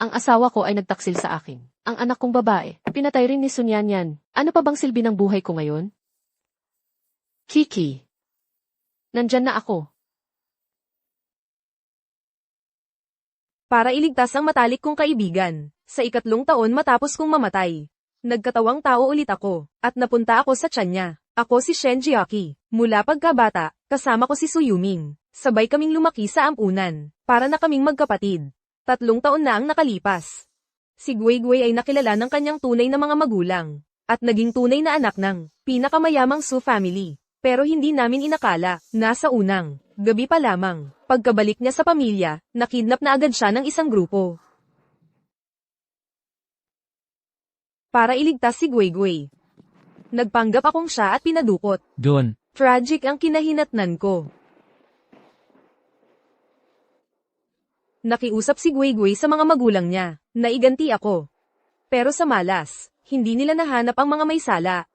Ang asawa ko ay nagtaksil sa akin. Ang anak kong babae, pinatay rin ni Sun Yanyan. Ano pa bang silbi ng buhay ko ngayon? Kiki. Nandyan na ako. Para iligtas ang matalik kong kaibigan, sa 3 taon matapos kong mamatay. Nagkatawang tao ulit ako, at napunta ako sa tiyan niya. Ako si Shen Jiaki. Mula pagkabata, kasama ko si Su Yuming. Sabay kaming lumaki sa ampunan, para na kaming magkapatid. 3 taon na ang nakalipas. Si Gui Gui ay nakilala ng kanyang tunay na mga magulang, at naging tunay na anak ng pinakamayamang Su family. Pero hindi namin inakala, nasa unang gabi pa lamang, pagkabalik niya sa pamilya, nakidnap na agad siya ng isang grupo. Para iligtas si Gui Gui. Nagpanggap akong siya at pinadukot. Doon. Tragic ang kinahinatnan ko. Nakiusap si Gui Gui sa mga magulang niya, naiganti ako. Pero sa malas, hindi nila nahanap ang mga may sala.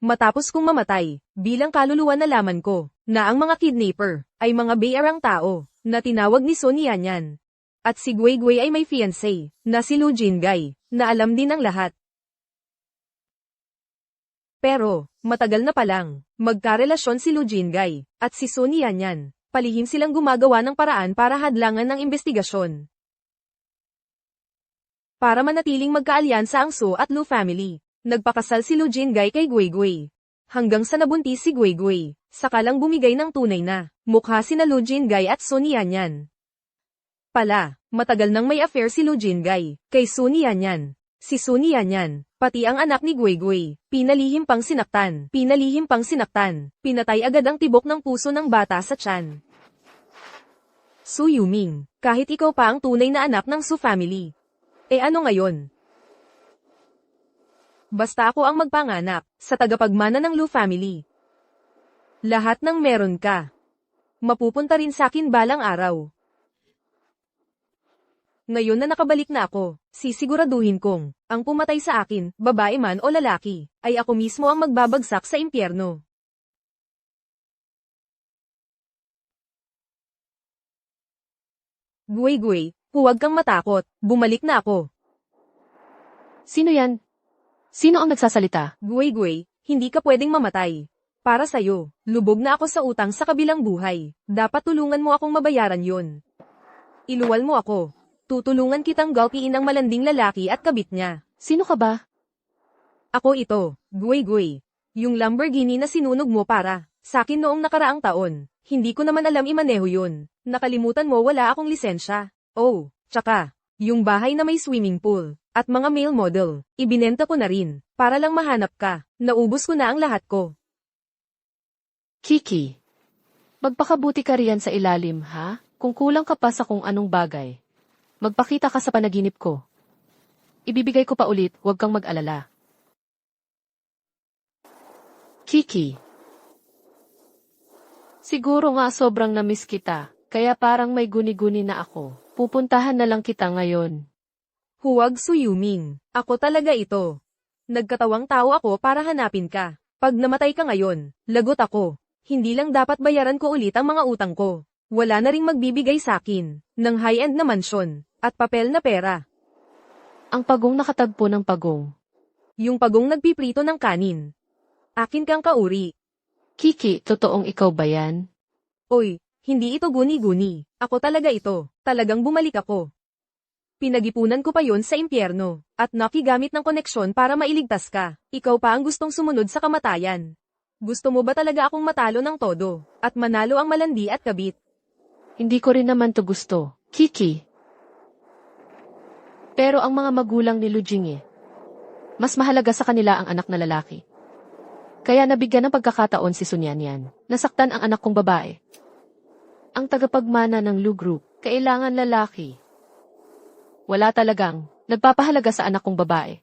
Matapos kong mamatay, bilang kaluluwa nalaman ko, na ang mga kidnapper, ay mga bayarang tao, na tinawag ni Sun Yanyan. At si Gui Gui ay may fiancé, na si Lu Jingai, na alam din ang lahat. Pero, matagal na palang, magkarelasyon si Lu Jingai, at si Sun Yanyan. Palihim silang gumagawa ng paraan para hadlangan ng investigasyon. Para manatiling magkaalyansa ang Su at Lu family, nagpakasal si Lu Jingai kay Gui Gui. Hanggang sa nabuntis si Gui Gui, sakalang bumigay ng tunay na mukha sina Lu Jingai at Sun Yanyan. Matagal nang may affair si Lu Jingai kay Sun Yanyan. Si Sun Yanyan, pati ang anak ni Gui Gui, pinalihim pang sinaktan. Pinatay agad ang tibok ng puso ng bata sa tiyan. Su Yuming, kahit ikaw pa ang tunay na anak ng Su family. Ano ngayon? Basta ako ang magpanganak, sa tagapagmana ng Lu family. Lahat ng meron ka, mapupunta rin sa akin balang araw. Ngayon na nakabalik na ako, sisiguraduhin kong, ang pumatay sa akin, babae man o lalaki, ay ako mismo ang magbabagsak sa impyerno. Gui Gui, huwag kang matakot, bumalik na ako. Sino yan? Sino ang nagsasalita? Gui Gui, hindi ka pwedeng mamatay. Para sa'yo, lubog na ako sa utang sa kabilang buhay, dapat tulungan mo akong mabayaran yun. Iluwal mo ako. Tutulungan kitang gawpiin ang malanding lalaki at kabit niya. Sino ka ba? Ako ito, Gui Gui. Yung Lamborghini na sinunog mo para sa akin noong nakaraang taon. Hindi ko naman alam imaneho yun. Nakalimutan mo wala akong lisensya. Oh, tsaka, yung bahay na may swimming pool, at mga male model, ibinenta ko na rin, para lang mahanap ka. Naubos ko na ang lahat ko. Kiki. Magpakabuti ka riyan sa ilalim, ha? Kung kulang ka pa sa kung anong bagay. Magpakita ka sa panaginip ko. Ibibigay ko pa ulit, huwag kang mag-alala. Kiki. Siguro nga sobrang namiss kita, kaya parang may guni-guni na ako. Pupuntahan na lang kita ngayon. Huwag Su Yuming, ako talaga ito. Nagkatawang tao ako para hanapin ka. Pag namatay ka ngayon, lagot ako. Hindi lang dapat bayaran ko ulit ang mga utang ko. Wala na ring magbibigay sa akin ng high-end na mansyon at papel na pera. Ang pagong nakatagpo ng pagong. Yung pagong nagpiprito ng kanin. Akin kang kauri. Kiki, totoong ikaw ba yan? Oy, hindi ito guni-guni. Ako talaga ito. Talagang bumalik ako. Pinagipunan ko pa yon sa impyerno, at nakigamit ng koneksyon para mailigtas ka. Ikaw pa ang gustong sumunod sa kamatayan. Gusto mo ba talaga akong matalo ng todo, at manalo ang malandi at kabit? Hindi ko rin naman to gusto, Kiki. Pero ang mga magulang ni Lu Jingye, mas mahalaga sa kanila ang anak na lalaki. Kaya nabigyan ng pagkakataon si Sun Yanyan, nasaktan ang anak kong babae. Ang tagapagmana ng Lu Group, kailangan lalaki. Wala talagang nagpapahalaga sa anak kong babae.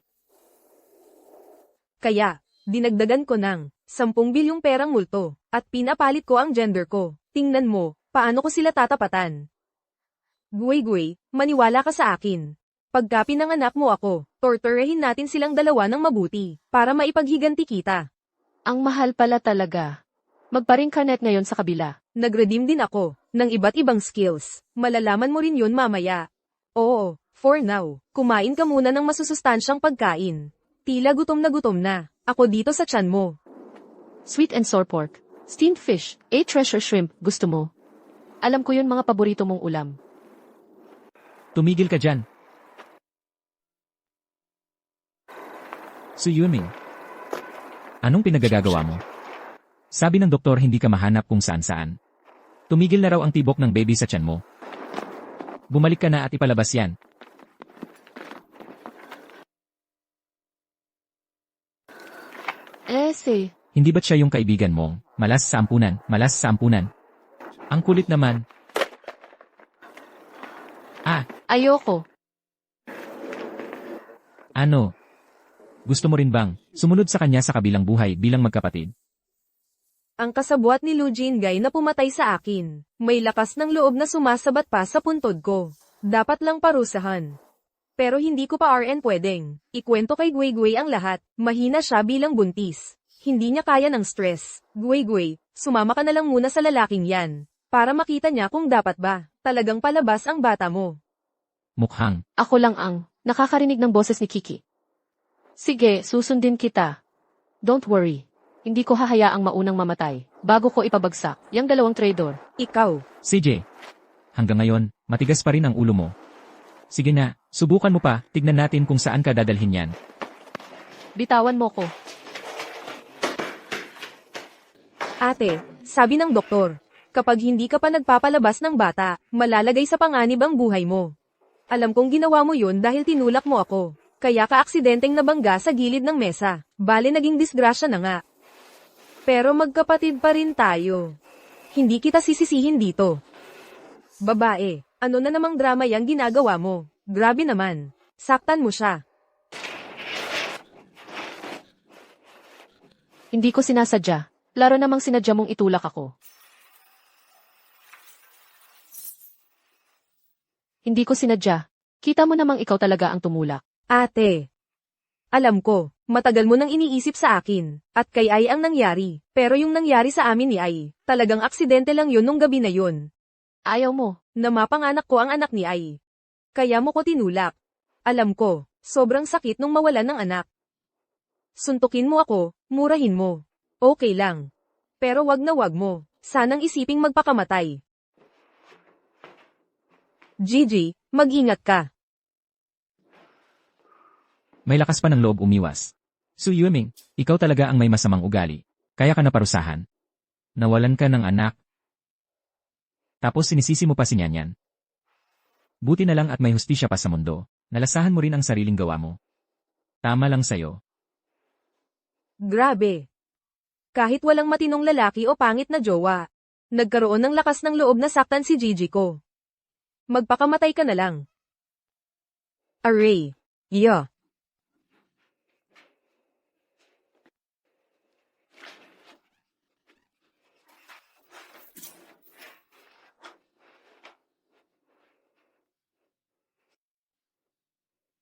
Kaya, dinagdagan ko ng 10 bilyong perang multo, at pinapalit ko ang gender ko. Tingnan mo, paano ko sila tatapatan? Gui Gui, maniwala ka sa akin. Pagka pinanganak mo ako, torturehin natin silang dalawa ng mabuti, para maipaghiganti kita. Ang mahal pala talaga. Magpa-reincarnate ngayon sa kabila. Nag-redeem din ako ng iba't ibang skills. Malalaman mo rin yun mamaya. Oo, for now, kumain ka muna ng masusustansyang pagkain. Tila gutom na. Ako dito sa tiyan mo. Sweet and sour pork. Steamed fish. Treasure shrimp. Gusto mo? Alam ko yun mga paborito mong ulam. Tumigil ka dyan. Su Yuming. Anong pinagagagawa mo? Sabi ng doktor hindi ka mahanap kung saan-saan. Tumigil na raw ang tibok ng baby sa tiyan mo. Bumalik ka na at ipalabas yan. Hindi ba't siya yung kaibigan mong, malas sa ampunan? Ang kulit naman. Ayoko. Ano? Gusto mo rin bang sumunod sa kanya sa kabilang buhay bilang magkapatid? Ang kasabwat ni Lu Jingay na pumatay sa akin. May lakas ng loob na sumasabat pa sa puntod ko. Dapat lang parusahan. Pero hindi ko pa RN pwedeng. Ikwento kay Guigui ang lahat. Mahina siya bilang buntis. Hindi niya kaya ng stress. Guigui, sumama ka na lang muna sa lalaking yan. Para makita niya kung dapat ba talagang palabas ang bata mo. Mukhang. Ako lang ang nakakarinig ng boses ni Kiki. Sige, susundin kita. Don't worry. Hindi ko hahayaang maunang mamatay bago ko ipabagsak yang dalawang traidor. Ikaw. CJ. Hanggang ngayon, matigas pa rin ang ulo mo. Sige na, subukan mo pa, tignan natin kung saan ka dadalhin yan. Bitawan mo ko. Ate, sabi ng doktor, kapag hindi ka pa nagpapalabas ng bata, malalagay sa panganib ang buhay mo. Alam kong ginawa mo yun dahil tinulak mo ako. Kaya ka-aksidenteng nabangga sa gilid ng mesa. Bale naging disgrasya na nga. Pero magkapatid pa rin tayo. Hindi kita sisisihin dito. Babae, ano na namang drama yang ginagawa mo? Grabe naman. Saktan mo siya. Hindi ko sinasadya. Laro namang sinadya mong itulak ako. Hindi ko sinadya. Kita mo namang ikaw talaga ang tumulak. Ate. Alam ko, matagal mo nang iniisip sa akin, at kay Ai ang nangyari. Pero yung nangyari sa amin ni Ai, talagang aksidente lang yun nung gabi na yun. Ayaw mo. Na mapanganak ko ang anak ni Ai. Kaya mo ko tinulak. Alam ko, sobrang sakit nung mawalan ng anak. Suntukin mo ako, murahin mo. Okay lang. Pero wag na wag mo. Sanang isiping magpakamatay. Gigi, mag-ingat ka. May lakas pa ng loob umiwas. Su Yuming, ikaw talaga ang may masamang ugali. Kaya ka naparusahan. Nawalan ka ng anak. Tapos sinisisi mo pa si Nyanyan. Buti na lang at may hustisya pa sa mundo. Nalasahan mo rin ang sariling gawa mo. Tama lang sayo. Grabe. Kahit walang matinong lalaki o pangit na jowa, nagkaroon ng lakas ng loob na saktan si Gigi ko. Magpakamatay ka na lang. Array. Yeah.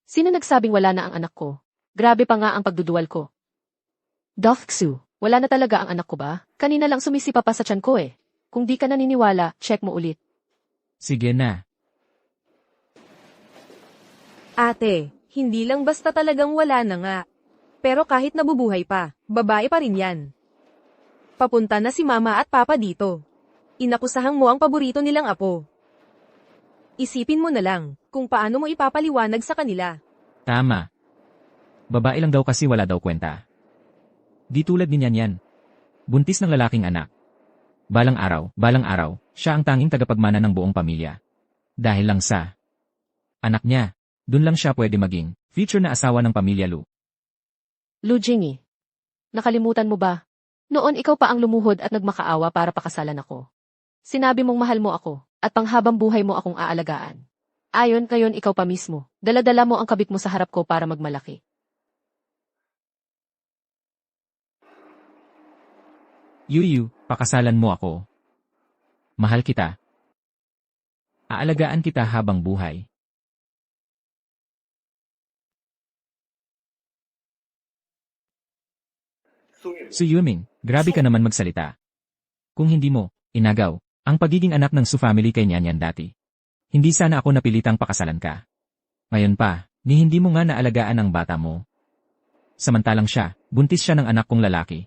Sino nagsabing wala na ang anak ko? Grabe pa nga ang pagduduwal ko. Dofksu, wala na talaga ang anak ko ba? Kanina lang sumisipa pa sa tiyan ko eh. Kung di ka naniniwala, check mo ulit. Sige na. Ate, hindi lang basta talagang wala na nga. Pero kahit nabubuhay pa, babae pa rin yan. Papunta na si mama at papa dito. Inakusahang mo ang paborito nilang apo. Isipin mo na lang, kung paano mo ipapaliwanag sa kanila. Tama. Babae lang daw kasi wala daw kwenta. Di tulad ni Nyanyan. Buntis ng lalaking anak. Balang araw, siya ang tanging tagapagmana ng buong pamilya. Dahil lang sa anak niya, dun lang siya pwede maging future na asawa ng pamilya Lu. Lu Jingi, nakalimutan mo ba? Noon ikaw pa ang lumuhod at nagmakaawa para pakasalan ako. Sinabi mong mahal mo ako, at panghabang buhay mo akong aalagaan. Ayon ngayon ikaw pa mismo, dala-dala mo ang kabit mo sa harap ko para magmalaki. Yuyu, pakasalan mo ako. Mahal kita. Aalagaan kita habang buhay. Su Yuming, grabe ka naman magsalita. Kung hindi mo, inagaw, ang pagiging anak ng Su family kay Nyanyan dati. Hindi sana ako napilitang pakasalan ka. Ngayon pa, ni hindi mo nga naalagaan ang bata mo. Samantalang siya, buntis siya ng anak kong lalaki.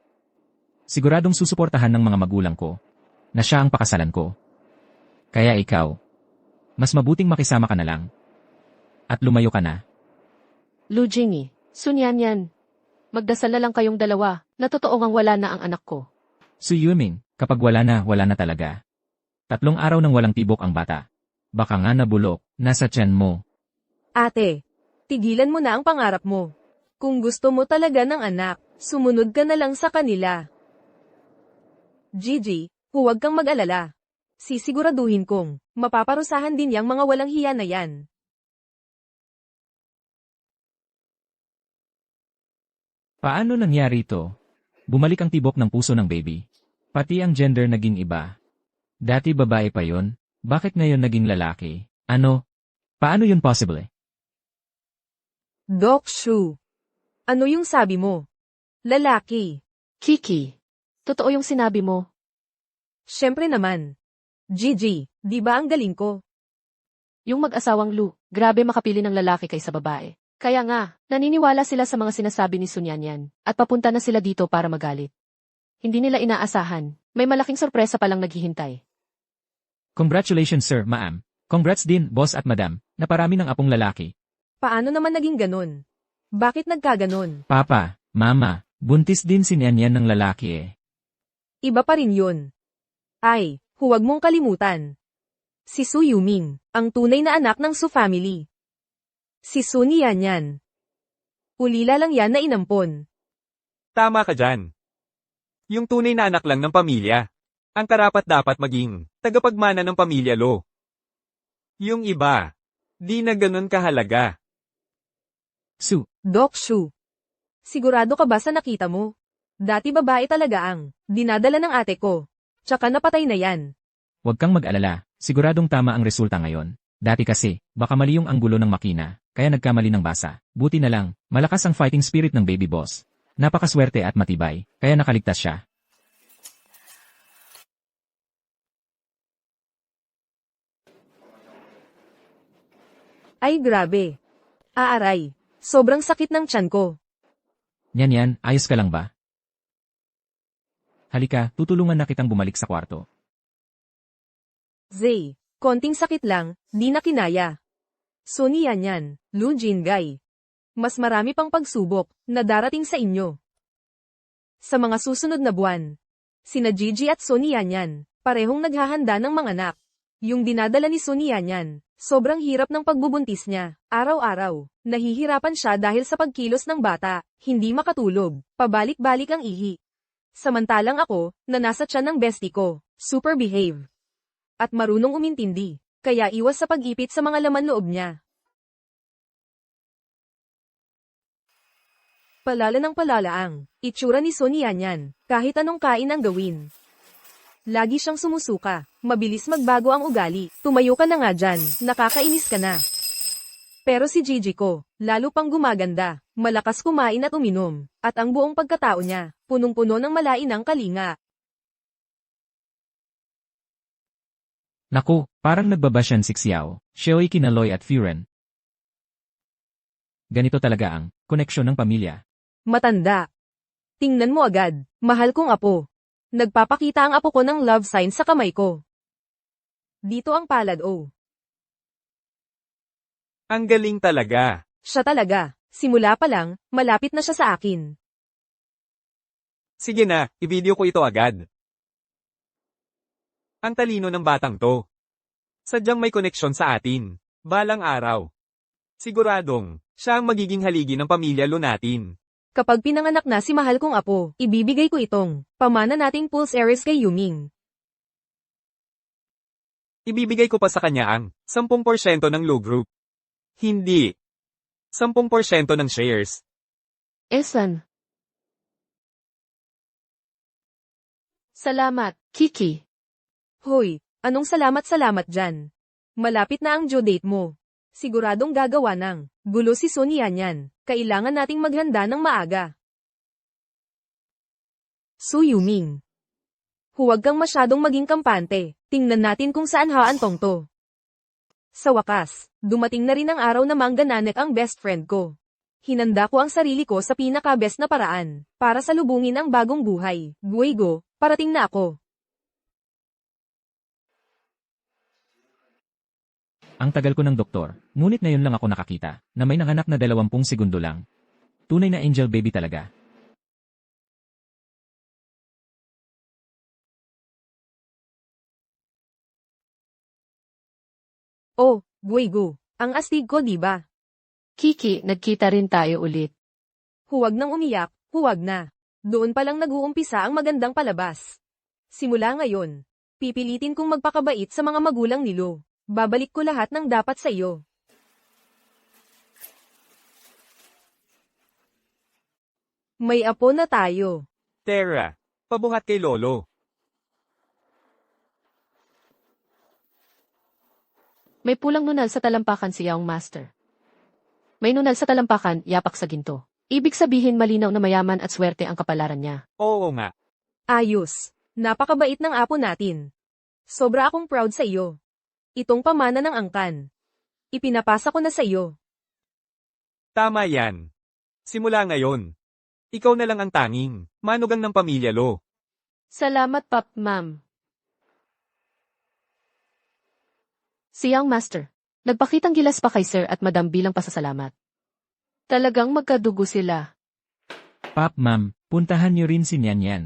Siguradong susuportahan ng mga magulang ko na siya ang pakasalan ko. Kaya ikaw, mas mabuting makisama ka na lang. At lumayo ka na. Lu Jingyi, Sun Yanyan. Magdasal na lang kayong dalawa, na totoo ngang wala na ang anak ko. Su Yuming, kapag wala na talaga. 3 araw nang walang tibok ang bata. Baka nga nabulok, nasa tiyan mo. Ate, tigilan mo na ang pangarap mo. Kung gusto mo talaga ng anak, sumunod ka na lang sa kanila. Gigi, huwag kang mag-alala. Sisiguraduhin kong, mapaparusahan din yang mga walang hiya na yan. Paano nangyari ito? Bumalik ang tibok ng puso ng baby. Pati ang gender naging iba. Dati babae pa yon, bakit ngayon naging lalaki? Ano? Paano yun possible? Doc Shu. Ano yung sabi mo? Lalaki. Kiki, totoo yung sinabi mo. Siyempre naman. Gigi, di ba ang galing ko? Yung mag-asawang Lu, grabe makapili ng lalaki kaysa babae. Kaya nga, naniniwala sila sa mga sinasabi ni Sun Yanyan, at papunta na sila dito para magalit. Hindi nila inaasahan, may malaking sorpresa palang naghihintay. Congratulations sir, ma'am. Congrats din, boss at madam, na parami ng apong lalaki. Paano naman naging ganun? Bakit nagkaganon? Papa, mama, buntis din si Nyanyan ng lalaki eh. Iba pa rin yun. Ay, huwag mong kalimutan. Si Su Yuming, ang tunay na anak ng Su family. Si Sun Yanyan. Ulila lang yan na inampon. Tama ka dyan. Yung tunay na anak lang ng pamilya. Ang karapat-dapat maging tagapagmana ng pamilya lo. Yung iba, di na ganun kahalaga. Su, Doc Shu. Sigurado ka ba sa nakita mo? Dati babae talaga ang dinadala ng ate ko. Tsaka napatay na yan. huwag kang mag-alala, siguradong tama ang resulta ngayon. Dati kasi, baka mali yung anggulo ng makina, kaya nagkamali ng basa. Buti na lang, malakas ang fighting spirit ng baby boss. Napakaswerte at matibay, kaya nakaligtas siya. Ay grabe. Aaray. Sobrang sakit ng tiyan ko. Nyanyan, ayos ka lang ba? Halika, tutulungan na kitang bumalik sa kwarto. Zay, konting sakit lang, di na kinaya. Sun Yanyan, Lu Jingay. Mas marami pang pagsubok na darating sa inyo. Sa mga susunod na buwan, sina Gigi at Sun Yanyan, parehong naghahanda ng mga anak. Yung dinadala ni Sun Yanyan, sobrang hirap ng pagbubuntis niya. Araw-araw, nahihirapan siya dahil sa pagkilos ng bata, hindi makatulog, pabalik-balik ang ihi. Samantalang ako, na nasa tiyan ng bestie ko, super behave. At marunong umintindi, kaya iwas sa pag-ipit sa mga laman loob niya. Palala ng palala ang itsura ni Sun Yanyan, kahit anong kain ang gawin. Lagi siyang sumusuka, mabilis magbago ang ugali, tumayo ka na nga dyan, nakakainis ka na. Pero si Gigi ko, lalo pang gumaganda, malakas kumain at uminom, at ang buong pagkatao niya, punong-puno ng malainang kalinga. Naku, parang nagbabasyan si Xiao, Xiaoy Kinaloy at Furen. Ganito talaga ang koneksyon ng pamilya. Matanda. Tingnan mo agad, mahal kong apo. Nagpapakita ang apo ko ng love sign sa kamay ko. Dito ang palad o. Ang galing talaga. Siya talaga, simula pa lang, malapit na siya sa akin. Sige na, i-video ko ito agad. Ang talino ng batang to. Sadyang may koneksyon sa atin. Balang araw. Siguradong, siya ang magiging haligi ng pamilya lo natin. Kapag pinanganak na si mahal kong apo, ibibigay ko itong pamana nating Pulse Ares kay Yuming. Ibibigay ko pa sa kanya ang 10% ng Low Group. Hindi. 10% ng shares. Esan. Salamat, Kiki. Hoy, anong salamat dyan? Malapit na ang due date mo. Siguradong gagawa ng gulo si Sun Yanyan. Kailangan nating maghanda ng maaga. Su Yuming. Huwag kang masyadong maging kampante. Tingnan natin kung saan haantong to. Sa wakas, dumating na rin ang araw na manggananek ang best friend ko. Hinanda ko ang sarili ko sa pinaka-best na paraan, para salubungin ang bagong buhay. Guigo, parating na ako. Ang tagal ko ng doktor, ngunit ngayon lang ako nakakita, na may nanganak na 20 segundo lang. Tunay na angel baby talaga. Oh, Guigo, ang astig ko diba? Kiki, nagkita rin tayo ulit. Huwag nang umiyak, huwag na. Doon palang nag-uumpisa ang magandang palabas. Simula ngayon, pipilitin kong magpakabait sa mga magulang ni Lo. Babalik ko lahat ng dapat sa iyo. May apo na tayo. Tara, pabuhat kay Lolo. May pulang nunal sa talampakan si Yaong Master. May nunal sa talampakan, yapak sa ginto. Ibig sabihin malinaw na mayaman at swerte ang kapalaran niya. Oo nga. Ayos. Napakabait ng apo natin. Sobra akong proud sa iyo. Itong pamana ng angkan. Ipinapasa ko na sa iyo. Tama yan. Simula ngayon. Ikaw na lang ang tanging manugang ng pamilya Lo. Salamat, Pap, Ma'am. Si Young Master, nagpakitang gilas pa kay Sir at Madam bilang pasasalamat. Talagang magkadugo sila. Pap, ma'am, puntahan niyo rin si Nyan Yan.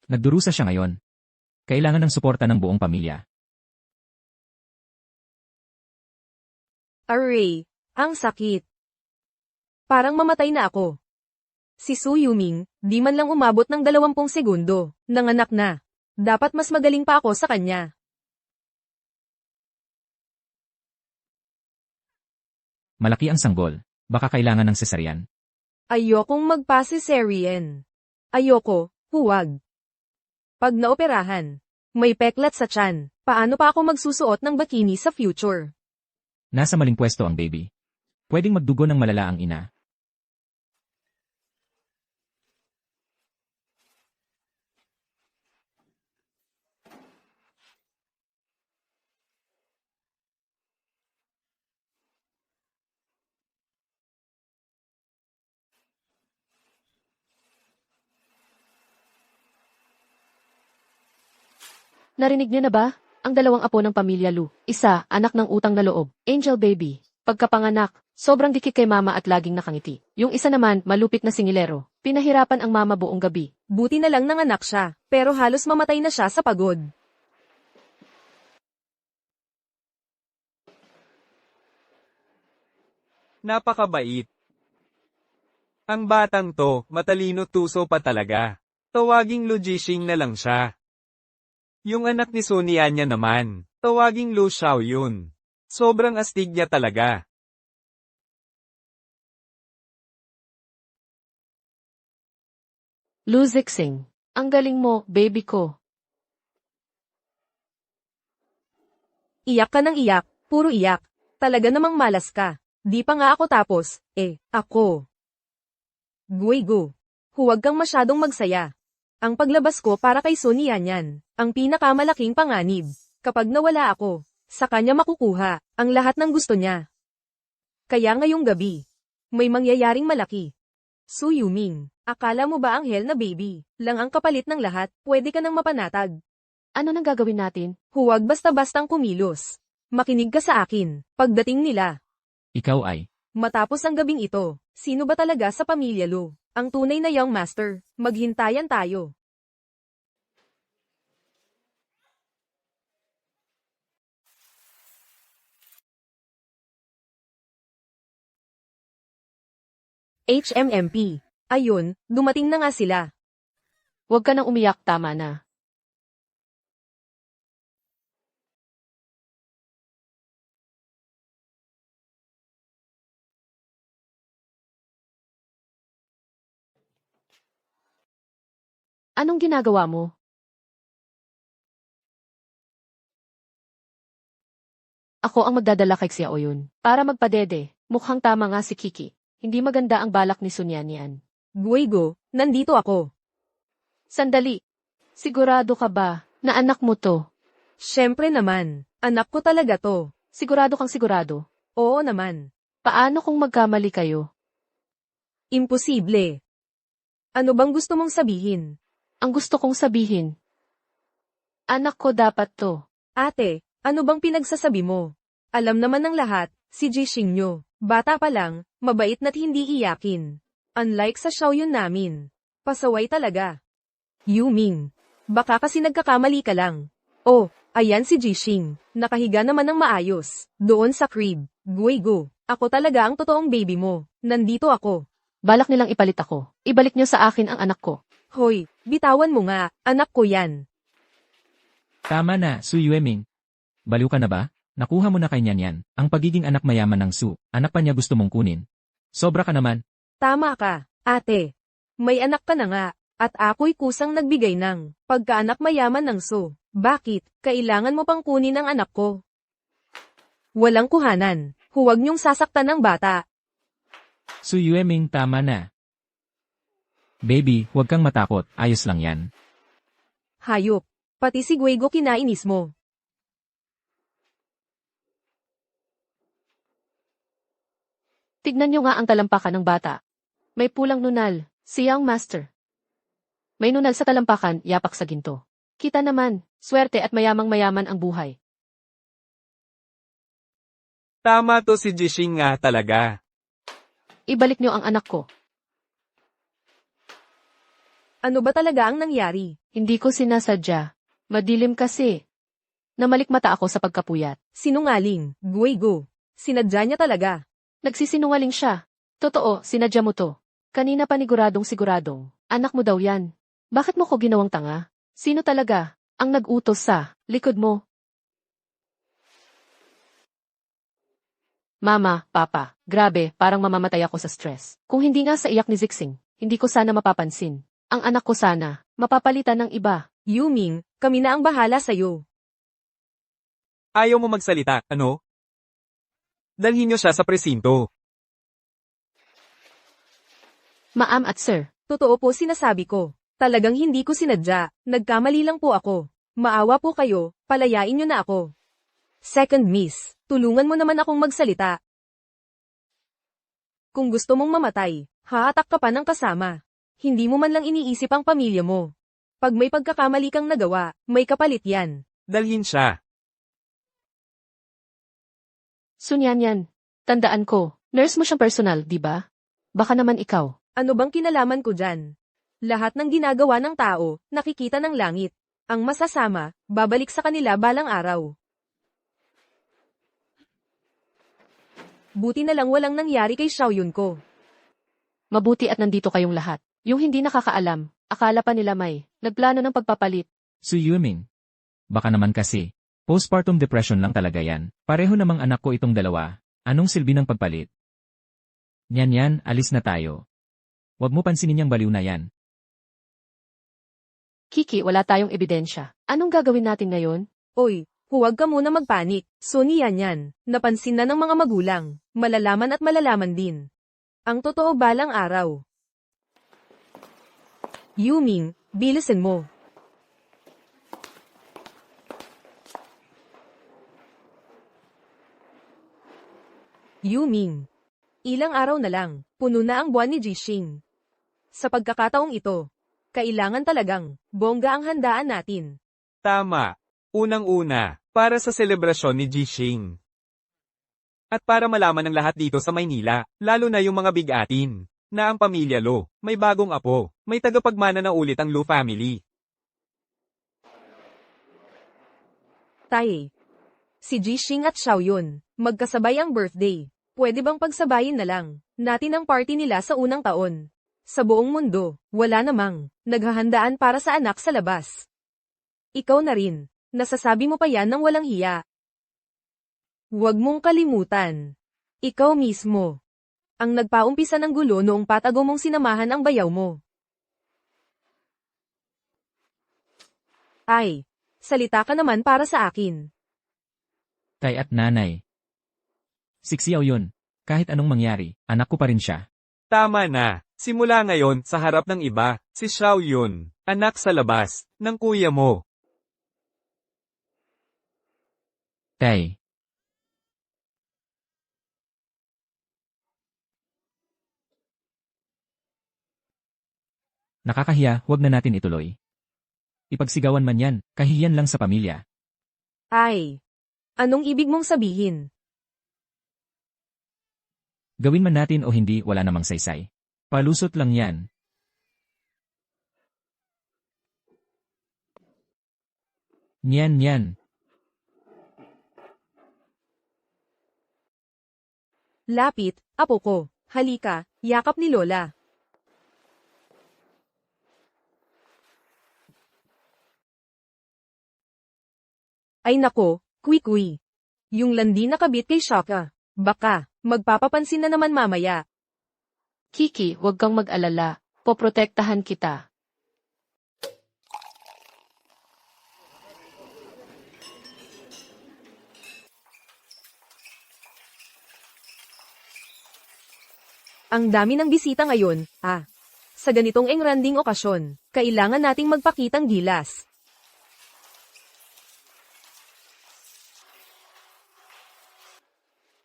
Nagdurusa siya ngayon. Kailangan ng suporta ng buong pamilya. Aray, ang sakit. Parang mamatay na ako. Si Su Yuming, di man lang umabot ng 20 segundo, nanganak na. Dapat mas magaling pa ako sa kanya. Malaki ang sanggol. Baka kailangan ng cesarean. Ayokong magpa-cesarean. Ayoko, huwag. Pag naoperahan, may peklat sa tiyan, paano pa ako magsusuot ng bikini sa future? Nasa maling pwesto ang baby. Pwedeng magdugo ng malala ang ina. Narinig niyo na ba? Ang dalawang apo ng pamilya Lu. Isa, anak ng utang na loob, Angel Baby. Pagkapanganak, sobrang dikit kay mama at laging nakangiti. Yung isa naman, malupit na singilero. Pinahirapan ang mama buong gabi. Buti na lang nanganak siya, pero halos mamatay na siya sa pagod. Napakabait. Ang batang to, matalino tuso pa talaga. Tawaging Lu Jishing na lang siya. Yung anak ni Sonia niya naman, tawaging Lu Xiao yun. Sobrang astig niya talaga. Lu Zixing, ang galing mo, baby ko. Iyak ka ng iyak, puro iyak. Talaga namang malas ka. Di pa nga ako tapos, ako. Guigo. Huwag kang masyadong magsaya. Ang paglabas ko para kay Sonia niyan, ang pinakamalaking panganib. Kapag nawala ako, sa kanya makukuha ang lahat ng gusto niya. Kaya ngayong gabi, may mangyayaring malaki. Su Yuming, akala mo ba anghel na baby lang ang kapalit ng lahat, pwede ka nang mapanatag. Ano nang gagawin natin? Huwag basta-bastang kumilos. Makinig ka sa akin, pagdating nila. Ikaw ay, Matapos ang gabing ito, sino ba talaga sa pamilya Lu? Ang tunay na young master, maghintayan tayo. HMMP. Ayun, dumating na nga sila. Huwag ka nang umiyak, tama na. Anong ginagawa mo? Ako ang magdadala kay Xiao yun. Para magpadede, mukhang tama nga si Kiki. Hindi maganda ang balak ni Sunyanian. Guigo, nandito ako. Sandali. Sigurado ka ba na anak mo to? Syempre naman, anak ko talaga to. Sigurado kang sigurado? Oo naman. Paano kung magkamali kayo? Imposible. Ano bang gusto mong sabihin? Ang gusto kong sabihin, anak ko dapat to. Ate, ano bang pinagsasabi mo? Alam naman ng lahat, si Jishing nyo. Bata pa lang, mabait na't hindi iyakin. Unlike sa Xiaoyun namin. Pasaway talaga. Yuming. Baka kasi nagkakamali ka lang. Oh, ayan si Jishing. Nakahiga naman ng maayos. Doon sa crib. Guigo. Ako talaga ang totoong baby mo. Nandito ako. Balak nilang ipalit ako. Ibalik niyo sa akin ang anak ko. Hoy, bitawan mo nga. Anak ko yan. Tama na, Su Yueming. Baliw ka na ba? Nakuha mo na kay Nyan Yan, ang pagiging anak mayaman ng Su. Anak pa niya gusto mong kunin. Sobra ka naman. Tama ka, ate. May anak ka na nga. At ako'y kusang nagbigay ng pagkaanak mayaman ng Su. Bakit? Kailangan mo pang kunin ang anak ko. Walang kuhanan. Huwag niyong sasaktan ng bata. Su Yueming, tama na. Baby, huwag kang matakot, ayos lang yan. Hayop. Pati si Guigo kinainis mo. Tignan niyo nga ang talampakan ng bata. May pulang nunal, si Young Master. May nunal sa talampakan, yapak sa ginto. Kita naman, swerte at mayamang-mayaman ang buhay. Tama to si Jishing nga talaga. Ibalik niyo ang anak ko. Ano ba talaga ang nangyari? Hindi ko sinasadya. Madilim kasi. Namalikmata ako sa pagkapuyat. Sinungaling, Guigo. Sinadya niya talaga. Nagsisinungaling siya. Totoo, sinadya mo to. Kanina paniguradong siguradong. Anak mo daw yan. Bakit mo ko ginawang tanga? Sino talaga ang nag-utos sa likod mo? Mama, Papa, grabe, parang mamamatay ako sa stress. Kung hindi nga sa iyak ni Zixing, hindi ko sana mapapansin. Ang anak ko sana, mapapalitan ng iba. Yuming, kami na ang bahala sa'yo. Ayaw mo magsalita, ano? Dalhin niyo siya sa presinto. Ma'am at sir, Totoo po sinasabi ko. Talagang hindi ko sinadya. Nagkamali lang po ako. Maawa po kayo, palayain niyo na ako. Second miss, tulungan mo naman akong magsalita. Kung gusto mong mamatay, haatak ka pa ng kasama. Hindi mo man lang iniisip ang pamilya mo. Pag may pagkakamali kang nagawa, may kapalit yan. Dalhin siya. Sunyan yan. Tandaan ko, nurse mo siyang personal, di ba? Baka naman ikaw. Ano bang kinalaman ko dyan? Lahat ng ginagawa ng tao, nakikita ng langit. Ang masasama, babalik sa kanila balang araw. Buti na lang walang nangyari kay Xiaoyun ko. Mabuti at nandito kayong lahat. Yung hindi nakakaalam, akala pa nila may nagplano ng pagpapalit. Su Yueming. Baka naman kasi, postpartum depression lang talaga yan. Pareho namang anak ko itong dalawa. Anong silbi ng pagpalit? Nyan yan, alis na tayo. Huwag mo pansinin yung baliw na yan. Kiki, wala tayong ebidensya. Anong gagawin natin ngayon? Oy, huwag ka muna magpanik. Sony yan. Napansin na ng mga magulang. Malalaman at malalaman din. Ang totoo balang araw. Yuming, bilisan mo. Yuming. Ilang araw na lang, puno na ang buwan ni Jishing. Sa pagkakataong ito, kailangan talagang bongga ang handaan natin. Tama. Unang-una, para sa selebrasyon ni Jishing. At para malaman ng lahat dito sa Maynila, lalo na yung mga bigatin, na ang pamilya Lo, may bagong apo, may tagapagmana na ulit ang Lo family. Tae. Si Jishing at Xiaoyun, magkasabay ang birthday. Pwede bang pagsabayin na lang natin ang party nila sa unang taon? Sa buong mundo, wala namang naghahandaan para sa anak sa labas. Ikaw na rin, nasasabi mo pa yan ng walang hiya. Huwag mong kalimutan. Ikaw mismo ang nagpaumpisa ng gulo noong patago mong sinamahan ang bayaw mo. Ay, salita ka naman para sa akin. Tay at nanay. Siksiyaw yun. Kahit anong mangyari, anak ko pa rin siya. Tama na. Simula ngayon, sa harap ng iba, si Xiao Yun, anak sa labas, ng kuya mo. Tay, nakakahiya, huwag na natin ituloy. Ipagsigawan man yan, kahihiyan lang sa pamilya. Ay. Anong ibig mong sabihin? Gawin man natin o hindi, wala namang saysay. Palusot lang yan. Nyan. Lapit, apo ko. Halika, yakap ni Lola. Ay nako, Kwikwi. Yung landi nakabit kay Shaka. Baka, magpapapansin na naman mamaya. Kiki, huwag kang mag-alala. Poprotektahan kita. Ang dami ng bisita ngayon, Sa ganitong engranding okasyon, kailangan nating magpakitang gilas.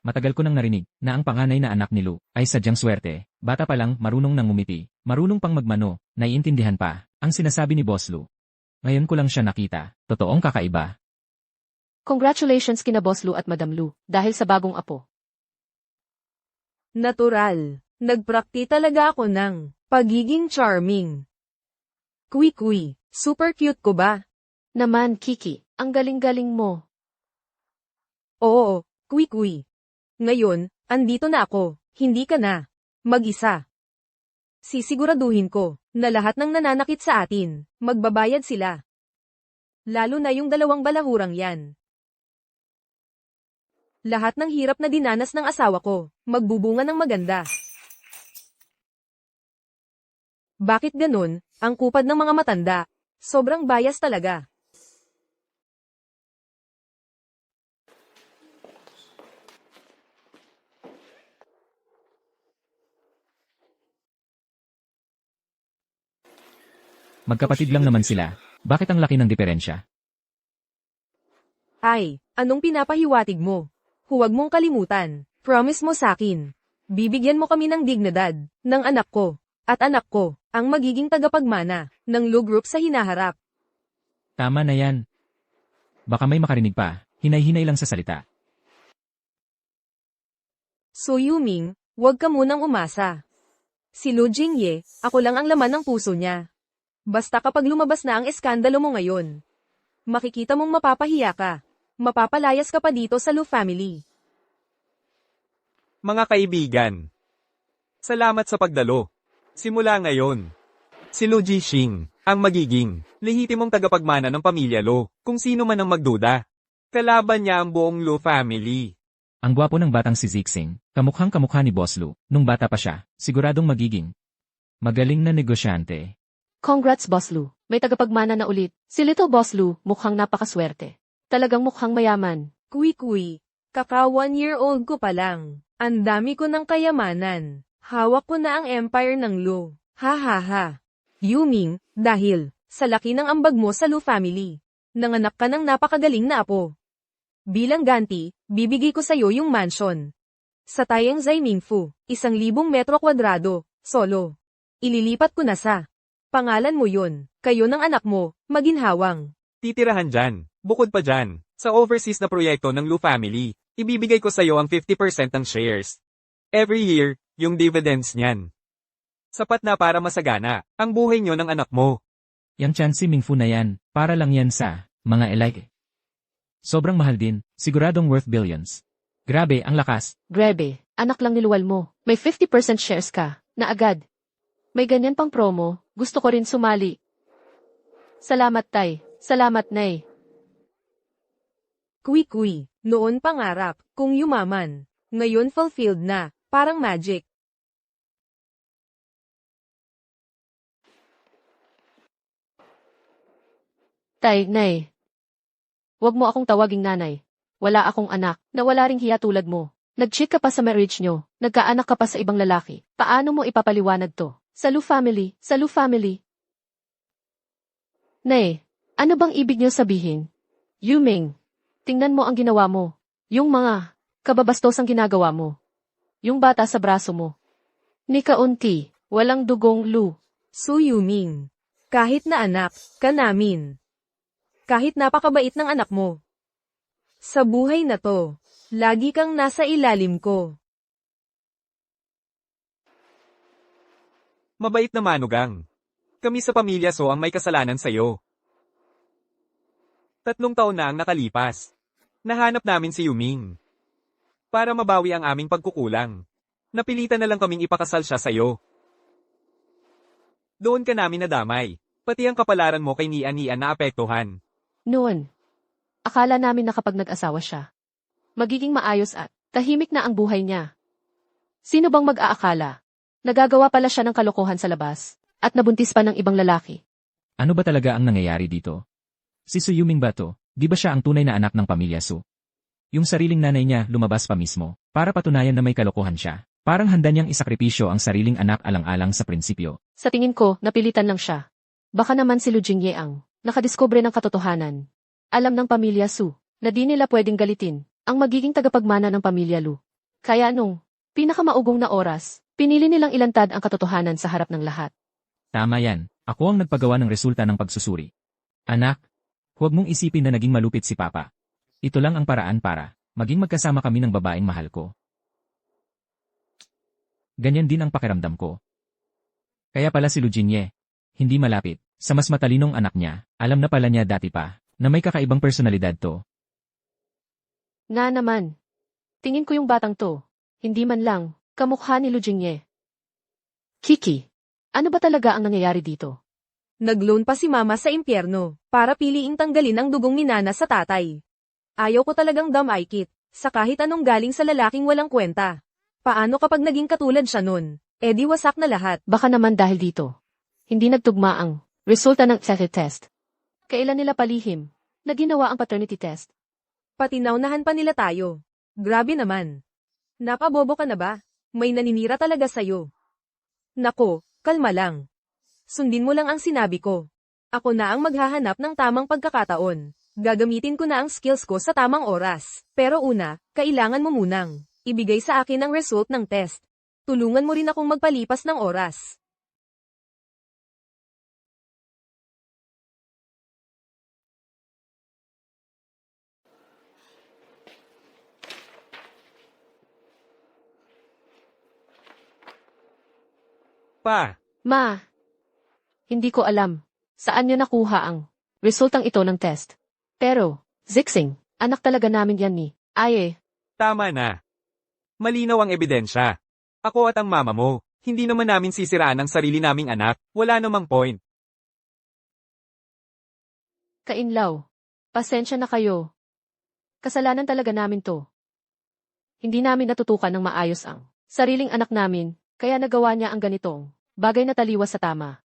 Matagal ko nang narinig na ang panganay na anak ni Lu ay sadyang swerte. Bata pa lang, marunong nang ngumiti, marunong pang magmano, naiintindihan pa ang sinasabi ni Boss Lu. Ngayon ko lang siya nakita, totoong kakaiba. Congratulations kina Boss Lu at Madam Lu, dahil sa bagong apo. Natural. Nagprakti talaga ako ng pagiging charming. Kwikwi, super cute ko ba? Naman, Kiki, ang galing-galing mo. Oo, Kwikwi. Ngayon, andito na ako, hindi ka na. Mag-isa. Sisiguraduhin ko na lahat ng nananakit sa atin, magbabayad sila. Lalo na yung dalawang balahurang yan. Lahat ng hirap na dinanas ng asawa ko, magbubunga ng maganda. Bakit ganun, ang kupad ng mga matanda? Sobrang bias talaga. Magkapatid lang naman sila. Bakit ang laki ng diferensya? Ay, anong pinapahiwatig mo? Huwag mong kalimutan. Promise mo sakin. Bibigyan mo kami ng dignidad, ng anak ko. At anak ko, ang magiging tagapagmana, ng Lu Group sa hinaharap. Tama na yan. Baka may makarinig pa, hinay-hinay lang sa salita. So Yuming, huwag ka munang umasa. Si Lu Jingye, ako lang ang laman ng puso niya. Basta kapag lumabas na ang eskandalo mo ngayon, makikita mong mapapahiya ka. Mapapalayas ka pa dito sa Lu family. Mga kaibigan, salamat sa pagdalo. Simula ngayon, si Lu Jixing ang magiging lehitimong tagapagmana ng pamilya Lu, kung sino man ang magduda. Kalaban niya ang buong Lu family. Ang gwapo ng batang si Zixing, kamukhang kamukha ni Boss Lu, nung bata pa siya, siguradong magiging magaling na negosyante. Congrats, Boss Lu. May tagapagmana na ulit. Si Little Boss Lu, mukhang napakaswerte. Talagang mukhang mayaman. Kwikwi, kaka 1-year-old ko pa lang. Ang dami ko ng kayamanan. Hawak ko na ang empire ng Lu. Ha ha ha. Yuming, dahil sa laki ng ambag mo sa Lu family, nanganak ka ng napakagaling na apo. Bilang ganti, bibigay ko sa'yo yung mansion. Sa Tayang Zaimingfu, 1,000 metro kwadrado, solo. Ililipat ko na sa pangalan mo yun, kayo ng anak mo, maginhawang. Titirahan dyan. Bukod pa dyan, sa overseas na proyekto ng Lu family, ibibigay ko sa'yo ang 50% ng shares. Every year, yung dividends niyan. Sapat na para masagana ang buhay nyo ng anak mo. Yang Chan Si Mingfu na yan, para lang yan sa mga elite. Sobrang mahal din, siguradong worth billions. Grabe, ang lakas. Grebe, anak lang niluwal mo. May 50% shares ka, na agad. May ganyan pang promo, gusto ko rin sumali. Salamat, Tay. Salamat, Nay. Kwikwi, noon pangarap, kung yumaman. Ngayon fulfilled na, parang magic. Tay, Nay. Huwag mo akong tawaging nanay. Wala akong anak, na wala ring hiya tulad mo. Nag-cheat ka pa sa marriage nyo, nagkaanak ka pa sa ibang lalaki. Paano mo ipapaliwanag to? Sa Lu family, sa Lu family. Nay, ano bang ibig niyo sabihin? Yuming, tingnan mo ang ginawa mo. Yung mga kababastosang ginagawa mo. Yung bata sa braso mo. Ni kaunti, walang dugong Lu. Su Yuming. Kahit na anak ka namin. Kahit napakabait ng anak mo. Sa buhay na to, lagi kang nasa ilalim ko. Mabait na manugang. Kami sa pamilya So ang may kasalanan sa'yo. 3 taon na ang nakalipas. Nahanap namin si Yuming. Para mabawi ang aming pagkukulang. Napilitan na lang kaming ipakasal siya sa'yo. Doon ka namin nadamay. Pati ang kapalaran mo kay Nian na apektuhan. Noon, akala namin na kapag nag-asawa siya, magiging maayos at tahimik na ang buhay niya. Sino bang mag-aakala? Nagagawa pala siya ng kalokohan sa labas, at nabuntis pa ng ibang lalaki. Ano ba talaga ang nangyayari dito? Si Su Yuming ba to? Di ba siya ang tunay na anak ng pamilya Su? Yung sariling nanay niya lumabas pa mismo, para patunayan na may kalokohan siya. Parang handa niyang isakripisyo ang sariling anak alang-alang sa prinsipyo. Sa tingin ko, napilitan lang siya. Baka naman si Lu Jingye ang nakadiskubre ng katotohanan. Alam ng pamilya Su, na di nila pwedeng galitin ang magiging tagapagmana ng pamilya Lu. Kaya nung pinakamaugong na oras, pinili nilang ilantad ang katotohanan sa harap ng lahat. Tama yan, ako ang nagpagawa ng resulta ng pagsusuri. Anak, huwag mong isipin na naging malupit si Papa. Ito lang ang paraan para maging magkasama kami ng babaeng mahal ko. Ganyan din ang pakiramdam ko. Kaya pala si Lu Jingye, hindi malapit, sa mas matalinong anak niya, alam na pala niya dati pa, na may kakaibang personalidad to. Nga naman. Tingin ko yung batang to, hindi man lang, kamukha ni Lu Jingye. Kiki, ano ba talaga ang nangyayari dito? Nag-loan pa si mama sa impyerno, para piliing tanggalin ang dugong ni Nana sa tatay. Ayaw ko talagang damaykit, sa kahit anong galing sa lalaking walang kwenta. Paano kapag naging katulad siya nun? Eh di wasak na lahat. Baka naman dahil dito. Hindi nagtugma ang resulta ng psychic test. Kailan nila palihim na ginawa ang paternity test? Pati naunahan pa nila tayo. Grabe naman. Napabobo ka na ba? May naninira talaga sa'yo. Nako, kalma lang. Sundin mo lang ang sinabi ko. Ako na ang maghahanap ng tamang pagkakataon. Gagamitin ko na ang skills ko sa tamang oras. Pero una, kailangan mo munang ibigay sa akin ang result ng test. Tulungan mo rin akong magpalipas ng oras. Pa, Ma, hindi ko alam saan niyo nakuha ang resultang ito ng test. Pero, Zixing, anak talaga namin yan ni Aye. tama na. Malinaw ang ebidensya. Ako at ang mama mo, hindi naman namin sisiraan ang sarili naming anak, wala namang point. Kainlaw, pasensya na kayo. Kasalanan talaga namin to. Hindi namin natutukan ng maayos ang sariling anak namin, kaya nagawa niya ang ganitong bagay na taliwas sa tama.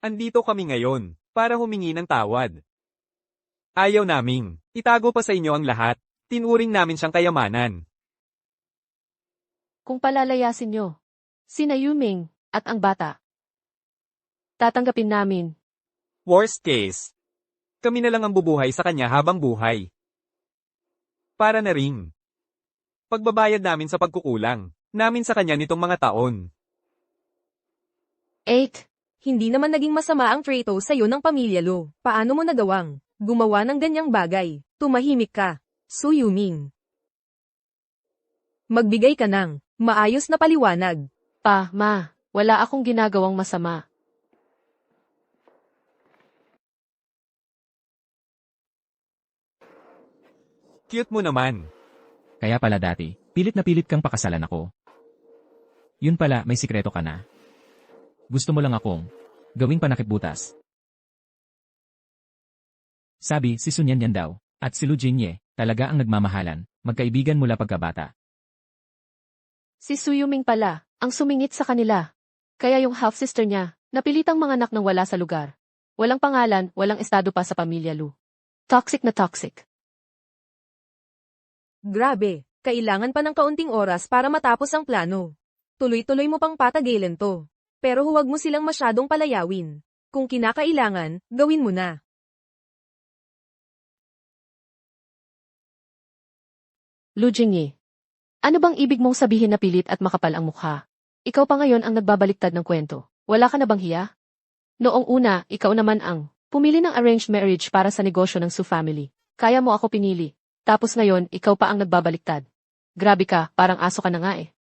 Andito kami ngayon, para humingi ng tawad. Ayaw naming itago pa sa inyo ang lahat, tinuring namin siyang kayamanan. Kung palalayasin niyo, sina Yuming at ang bata, tatanggapin namin. Worst case, kami na lang ang bubuhay sa kanya habang buhay. Para na ring pagbabayad namin sa pagkukulang namin sa kanya nitong mga taon. 8. Hindi naman naging masama ang trato sa'yo ng pamilya Lo. Paano mo nagawang gumawa ng ganyang bagay? Tumahimik ka, Su Yuming. Magbigay ka ng maayos na paliwanag. Pa, ma, wala akong ginagawang masama. Cute mo naman. Kaya pala dati, pilit na pilit kang pakasalan ako. Yun pala, may sikreto ka na. Gusto mo lang akong gawing panakipbutas. Sabi, si Sun Yan daw, at si Lu Jingye, talaga ang nagmamahalan, magkaibigan mula pagkabata. Si Su Yuming pala, ang sumingit sa kanila. Kaya yung half-sister niya, napilitang manganak ng wala sa lugar. Walang pangalan, walang estado pa sa pamilya Lu. Toxic na toxic. Grabe, Kailangan pa ng kaunting oras para matapos ang plano. Tuloy-tuloy mo pang patagilin to. Pero huwag mo silang masyadong palayawin. Kung kinakailangan, gawin mo na. Lu Jingyi. Ano bang ibig mong sabihin na pilit at makapal ang mukha? Ikaw pa ngayon ang nagbabaliktad ng kwento. Wala ka na bang hiya? Noong una, ikaw naman ang pumili ng arranged marriage para sa negosyo ng Su family. Kaya mo ako pinili. Tapos ngayon, ikaw pa ang nagbabaliktad. Grabe ka, parang aso ka na nga eh.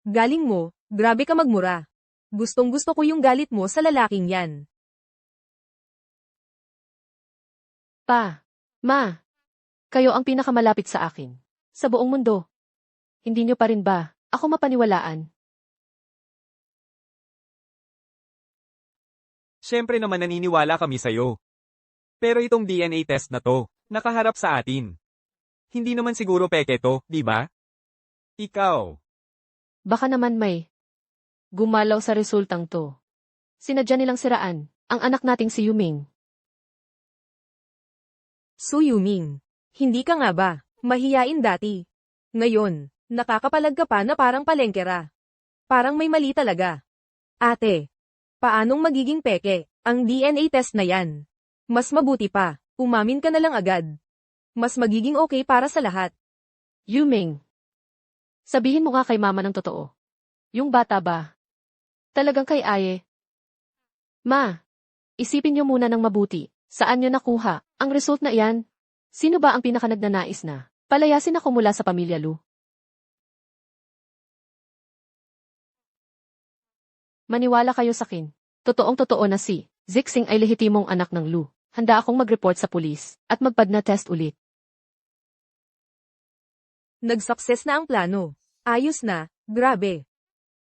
Galing mo, grabe ka magmura. Gustong-gusto ko yung galit mo sa lalaking yan. Pa, ma, kayo ang pinakamalapit sa akin. Sa buong mundo. Hindi nyo pa rin ba ako mapaniwalaan? Siyempre naman naniniwala kami sa'yo. Pero itong DNA test na to, nakaharap sa atin. Hindi naman siguro peke to, di ba? Ikaw. Baka naman may gumalaw sa resultang to. Sinadya nilang siraan ang anak nating si Yuming. Su Yuming. Hindi ka nga ba? Mahiyain dati. Ngayon, nakakapalag ka pa na parang palengkera. Parang may mali talaga. Ate, paanong magiging peke ang DNA test na yan? Mas mabuti pa, umamin ka na lang agad. Mas magiging okay para sa lahat. Yuming. Sabihin mo nga kay mama ng totoo. Yung bata ba? Talagang kay Aye. Ma, isipin niyo muna ng mabuti. Saan niyo nakuha ang result na iyan? Sino ba ang pinakanagnanais na palayasin ako mula sa pamilya Lu? Maniwala kayo sa akin. Totoong-totoo na si Zixing ay lehitimong anak ng Lu. Handa akong mag-report sa pulis at magpadna test ulit. Nag-success na ang plano. Ayos na, grabe.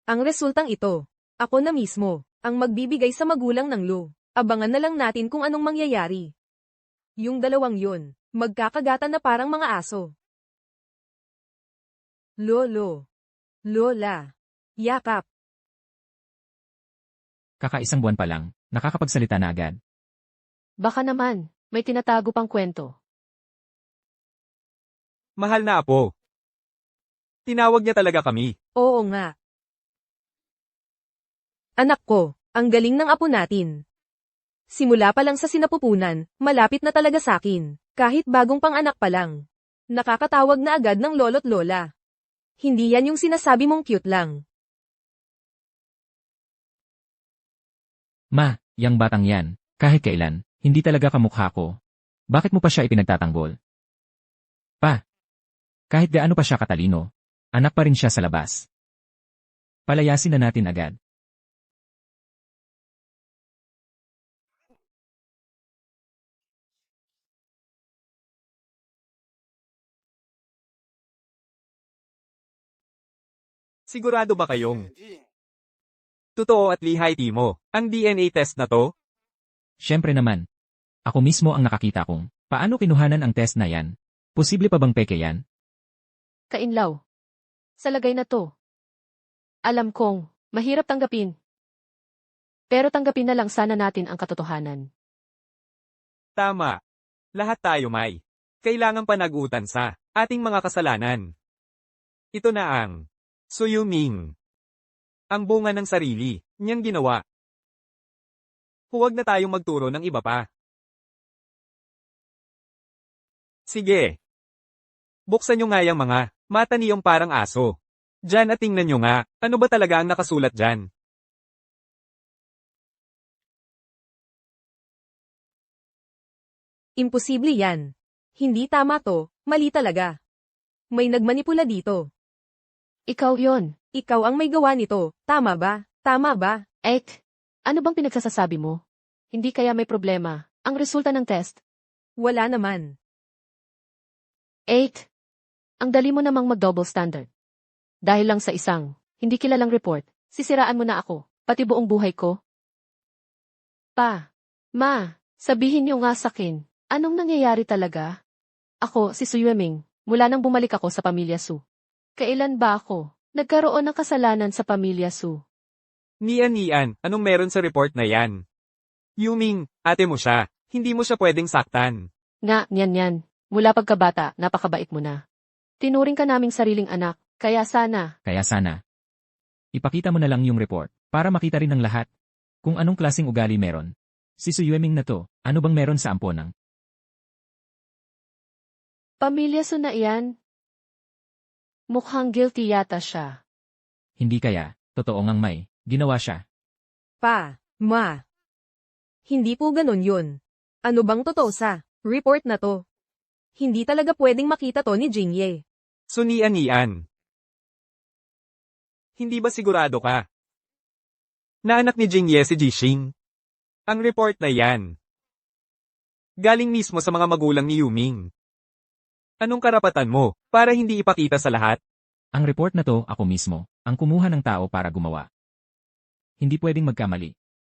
Ang resultang ito, ako na mismo, ang magbibigay sa magulang ng Lu. Abangan na lang natin kung anong mangyayari. Yung dalawang yun, magkakagatan na parang mga aso. Lolo. Lola. Yakap. Kakaisang buwan pa lang, nakakapagsalita na agad. Baka naman, may tinatago pang kwento. Mahal na apo. Tinawag niya talaga kami. Oo nga. Anak ko, ang galing ng apo natin. Simula pa lang sa sinapupunan, malapit na talaga sa akin. Kahit bagong pang-anak pa lang. Nakakatawag na agad ng lolo't lola. Hindi yan yung sinasabi mong cute lang. Ma, yang batang yan, kahit kailan, hindi talaga kamukha ko. Bakit mo pa siya ipinagtatanggol? Pa, kahit gaano pa siya katalino, anak pa rin siya sa labas. Palayasin na natin agad. Sigurado ba kayong totoo at lihay Timo, ang DNA test na to? Siyempre naman. Ako mismo ang nakakita kung paano kinuhanan ang test na yan. Posible pa bang peke yan? Kainlaw. Sa lagay na to. Alam kong, mahirap tanggapin. Pero tanggapin na lang sana natin ang katotohanan. Tama. Lahat tayo may kailangang panagutan sa ating mga kasalanan. Ito na ang Su Yuming. Ang bunga ng sarili niyang ginawa. Huwag na tayong magturo ng iba pa. Sige. Buksan nyo nga yung mga mata niyong parang aso. Diyan at tingnan nyo nga, ano ba talaga ang nakasulat dyan? Imposible yan. Hindi tama to, mali talaga. May nagmanipula dito. Ikaw yon. Ikaw ang may gawa nito, tama ba? Tama ba? Ek, ano bang pinagsasasabi mo? Hindi kaya may problema ang resulta ng test? Wala naman. 8. Ang dali mo namang mag-double standard. Dahil lang sa isang hindi kilalang report, sisiraan mo na ako, pati buong buhay ko. Pa, ma, sabihin niyo nga sa akin, anong nangyayari talaga? Ako, si Su Yuming, mula nang bumalik ako sa pamilya Su. Kailan ba ako nagkaroon ng kasalanan sa pamilya Su? Nian, anong meron sa report na yan? Yuming, ate mo siya, hindi mo siya pwedeng saktan. Nga, yan. Mula pagkabata, napakabait mo na. Tinuring ka naming sariling anak, kaya sana, Kaya sana. Ipakita mo na lang yung report, para makita rin ng lahat kung anong klaseng ugali meron. Si Su Yueming na to, ano bang meron sa amponang? pamilya Su na iyan. Mukhang guilty yata siya. Hindi kaya, totoo ngang may, ginawa siya. Pa, ma. Hindi po ganun yun. Ano bang totoo sa report na to? Hindi talaga pwedeng makita to ni Jingye. Sunian-ian. Hindi ba sigurado ka? Na anak ni Jingye si Jixing? Ang report na yan. Galing mismo sa mga magulang ni Yuming. Anong karapatan mo, para hindi ipakita sa lahat? Ang report na to, ako mismo, ang kumuha ng tao para gumawa. Hindi pwedeng magkamali.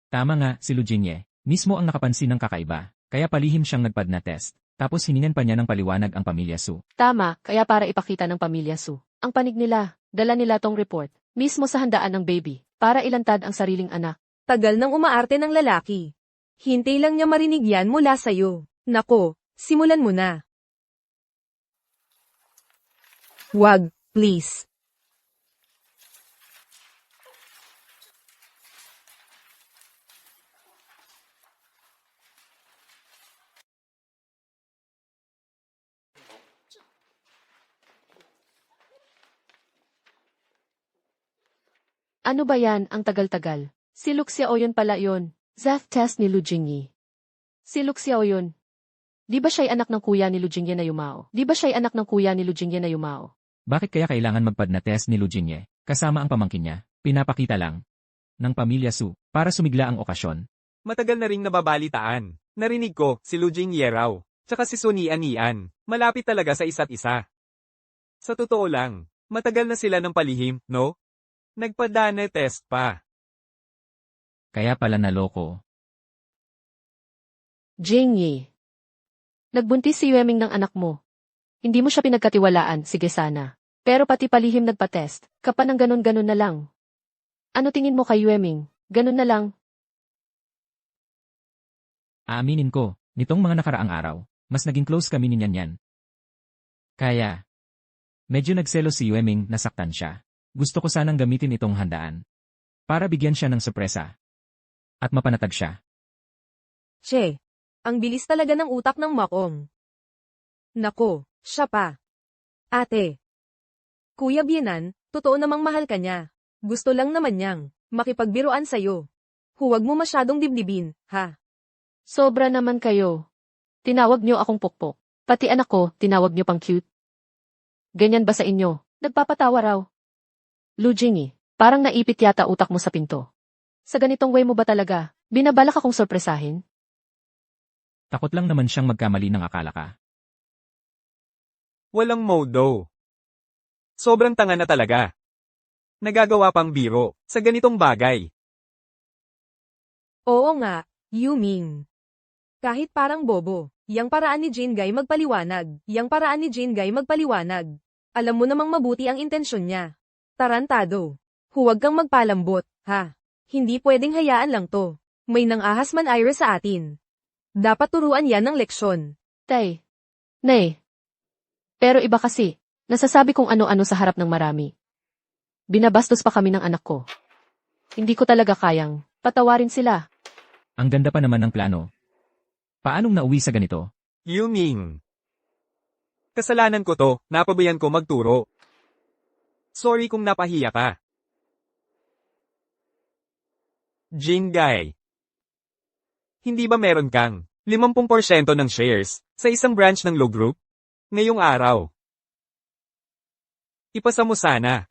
Tama nga, si Lu Jingye, mismo ang nakapansin ng kakaiba, kaya palihim siyang nagpad na test, tapos hiningan pa niya ng paliwanag ang pamilya Su. Tama, kaya para ipakita ng pamilya Su. Ang panig nila, dala nila tong report, mismo sa handaan ng baby, para ilantad ang sariling anak. Tagal nang umaarte ng lalaki. Hintay lang niya marinig yan mula sa'yo. Nako, simulan mo na. Wag, please. Ano ba yan, ang tagal-tagal? Si Luxiao yun pala yun. Zath test ni Lu Jingyi. Si Luxiao yun. Di ba siya'y anak ng kuya ni Lu Jingye na Yumao? Di ba siya'y anak ng kuya ni Lu Jingye na Yumao? Bakit kaya kailangan magpad na test ni Lu Jingye, kasama ang pamangkin niya, pinapakita lang ng pamilya Su, para sumigla ang okasyon? Matagal na ring nababalitaan. Narinig ko, si Lu Jingye raw, tsaka si Sunian-ian, malapit talaga sa isa't isa. Sa totoo lang, matagal na sila ng palihim, no? Nagpadana test pa. Kaya pala naloko. Jingyi. Nagbuntis si Yueming ng anak mo. Hindi mo siya pinagkatiwalaan, sige sana. Pero pati palihim nagpa-test, kapan ng ganun-ganun na lang. Ano tingin mo kay Yueming? Ganun na lang. Aaminin ko, nitong mga nakaraang araw, mas naging close kami ni Nyan. Kaya, medyo nagselo si Yueming, nasaktan siya. Gusto ko sanang gamitin itong handaan para bigyan siya ng sorpresa at mapanatag siya. Che, ang bilis talaga ng utak ng Makong. Nako, siya pa. Ate. Kuya Bienan, totoo namang mahal ka niya. Gusto lang naman niyang makipagbiruan sa'yo. Huwag mo masyadong dibdibin, ha? Sobra naman kayo. Tinawag niyo akong pukpok. Pati anak ko, tinawag niyo pang cute. Ganyan ba sa inyo? Nagpapatawa raw. Lu Jingyi, parang naipit yata utak mo sa pinto. Sa ganitong way mo ba talaga? Binabalak akong sorpresahin? Takot lang naman siyang magkamali ng akala ka. Walang modo. Sobrang tanga na talaga. Nagagawa pang biro, sa ganitong bagay. Oo nga, Yuming. Kahit parang bobo, yang paraan ni Jingay magpaliwanag, yang paraan ni Jingay magpaliwanag. Alam mo namang mabuti ang intensyon niya. Tarantado. Huwag kang magpalambot, ha? Hindi pwedeng hayaan lang to. May nang-ahas man Ira sa atin. Dapat turuan yan ng leksyon. Tay. Nay. Pero iba kasi, nasasabi kong ano-ano sa harap ng marami. Binabastos pa kami ng anak ko. Hindi ko talaga kayang patawarin sila. Ang ganda pa naman ng plano. Paanong nauwi sa ganito? Yuming. Kasalanan ko to, napabayan ko magturo. Sorry kung napahiya ka. Jingay. Hindi ba meron kang 50% ng shares sa isang branch ng Lo Group? Ngayong araw. Ipasa mo sana.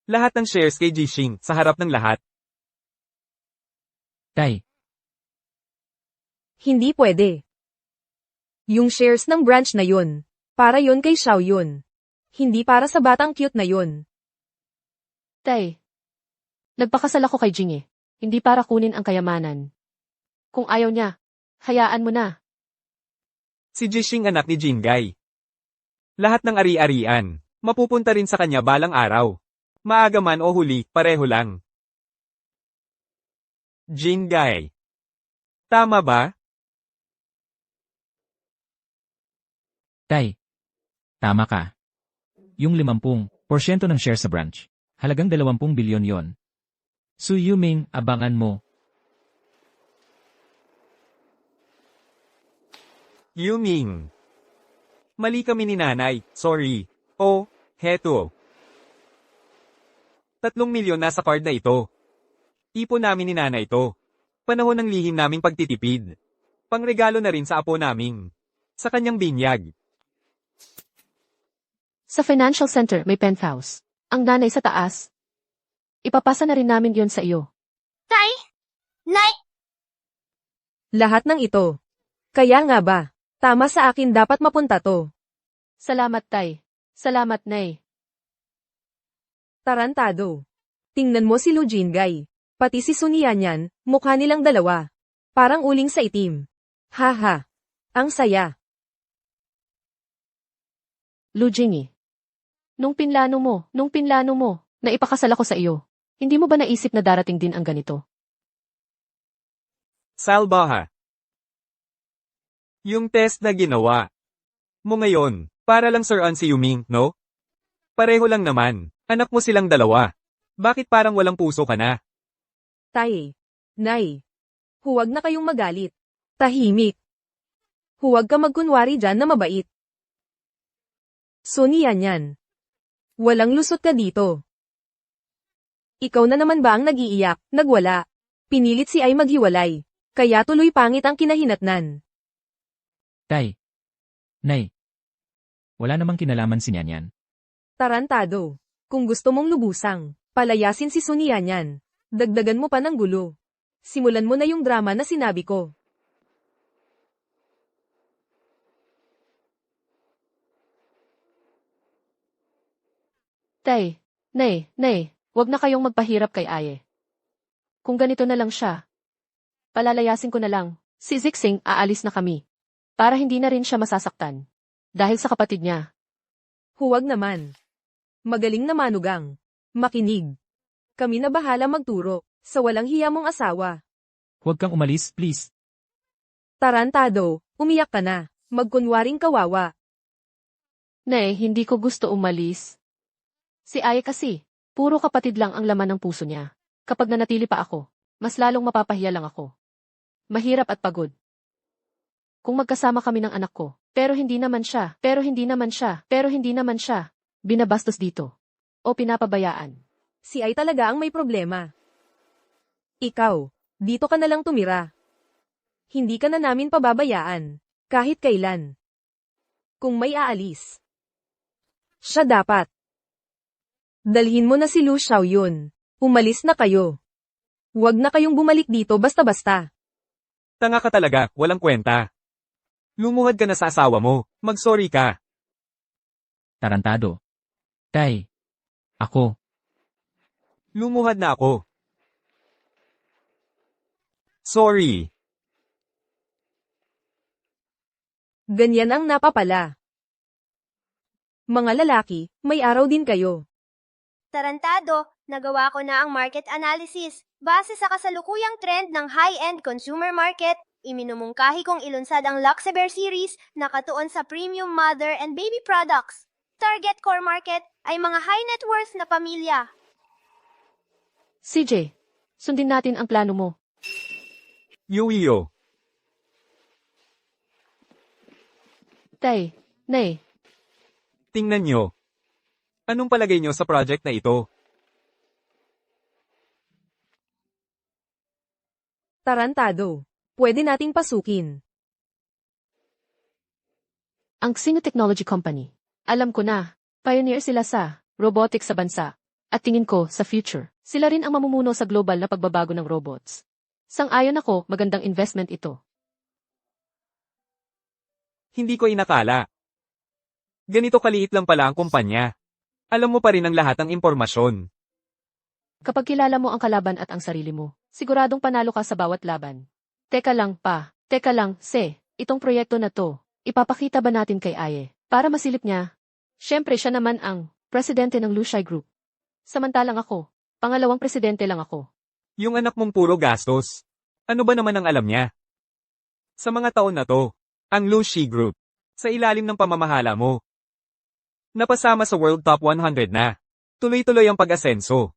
Lahat ng shares kay Jixing sa harap ng lahat. Tay, Hindi pwede. Yung shares ng branch na yun, para yun kay Xiao yun. Hindi para sa batang cute na yun. Tay. Nagpakasal ako kay Jingyi. Hindi para kunin ang kayamanan. Kung ayaw niya, hayaan mo na. Si Jixing anak ni Jingay. Lahat ng ari-arian, mapupunta rin sa kanya balang araw. Maaga man o huli, pareho lang. Jingay. Tama ba? tay. Tama ka. Yung 50% ng share sa branch. Halagang 20 bilyon yon. Su Yuming, abangan mo. Yuming. Mali kami ni nanay, sorry. Oh, heto. 3 milyon nasa card na ito. Ipon namin ni nanay ito. Panahon ng lihim naming pagtitipid. Pangregalo na rin sa apo naming. Sa kanyang binyag. Sa financial center may penthouse. Ang nanay sa taas. Ipapasa na rin namin yon sa iyo. Tay? Nay? Lahat ng ito. Kaya nga ba, tama sa akin dapat mapunta to. Salamat, Tay. Salamat, Nay. Tarantado. Tingnan mo si Lu Jingay. Pati si Sun Yanyan, mukha nilang dalawa. Parang uling sa itim. Haha. Ang saya. Lu Jingyi. Nung pinlano mo, na ipakasal ako sa iyo. Hindi mo ba naisip na darating din ang ganito? Salbaha. Yung test na ginawa mo ngayon, para lang Sir An si Yuming, no? Pareho lang naman. Anak mo silang dalawa. Bakit parang walang puso ka na? Tay. Nay. Huwag na kayong magalit. Tahimik. Huwag ka magkunwari dyan na mabait. Sun Yanyan. Walang lusot ka dito. Ikaw na naman ba ang nag-iiyak, nagwala? Pinilit si ay maghiwalay. Kaya tuloy pangit ang kinahinatnan. Tay. Nay. Wala namang kinalaman si Nyanyan. Tarantado. Kung gusto mong lubusang, palayasin si Sun Yanyan. Dagdagan mo pa ng gulo. Simulan mo na yung drama na sinabi ko. Tay, Nay, wag na kayong magpahirap kay Aye. Kung ganito na lang siya, palalayasin ko na lang, si Zixing aalis na kami. Para hindi na rin siya masasaktan. Dahil sa kapatid niya. Huwag naman. Magaling na manugang. Makinig. Kami na bahala magturo, sa walang hiya mong asawa. Huwag kang umalis, please. Tarantado, umiyak ka na. Magkunwaring kawawa. Nay, hindi ko gusto umalis. Si Aye kasi, puro kapatid lang ang laman ng puso niya. Kapag nanatili pa ako, mas lalong mapapahiya lang ako. Mahirap at pagod. Kung magkasama kami ng anak ko, pero hindi naman siya, binabastos dito. O pinapabayaan. Si ay talaga ang may problema. Ikaw, dito ka na lang tumira. Hindi ka na namin pababayaan, kahit kailan. Kung may aalis, siya dapat. Dalhin mo na si Lu Xiaoyun. Umalis na kayo. Huwag na kayong bumalik dito basta-basta. Tanga ka talaga, walang kwenta. Lumuhad ka na sa asawa mo, mag-sorry ka. Tarantado. Tay. Ako. Lumuhad na ako. Sorry. Ganyan ang napapala. Mga lalaki, may araw din kayo. Tarantado, nagawa ko na ang market analysis. Base sa kasalukuyang trend ng high-end consumer market, iminumungkahi kong ilunsad ang Luxebear series na katuon sa premium mother and baby products. Target core market ay mga high net worth na pamilya. CJ, sundin natin ang plano mo. Yuyo. Tay, Nay, Tingnan nyo. Anong palagay nyo sa project na ito? Tarantado. Pwede nating pasukin. ang Xino Technology Company. Alam ko na, pioneer sila sa robotics sa bansa. At tingin ko, sa future, sila rin ang mamumuno sa global na pagbabago ng robots. Sang-ayon ako, magandang investment ito. Hindi ko inakala. Ganito kaliit lang pala ang kumpanya. Alam mo pa rin ang lahat ng impormasyon. Kapag kilala mo ang kalaban at ang sarili mo, siguradong panalo ka sa bawat laban. Teka lang, itong proyekto na to, ipapakita ba natin kay Aye, para masilip niya? Siyempre siya naman ang presidente ng Lushai Group. Samantalang ako, pangalawang presidente lang ako. Yung anak mong puro gastos. Ano ba naman ang alam niya? Sa mga taon na to, ang Lushi Group, sa ilalim ng pamamahala mo, Napasama sa World Top 100 na. Tuloy-tuloy ang pag-asenso.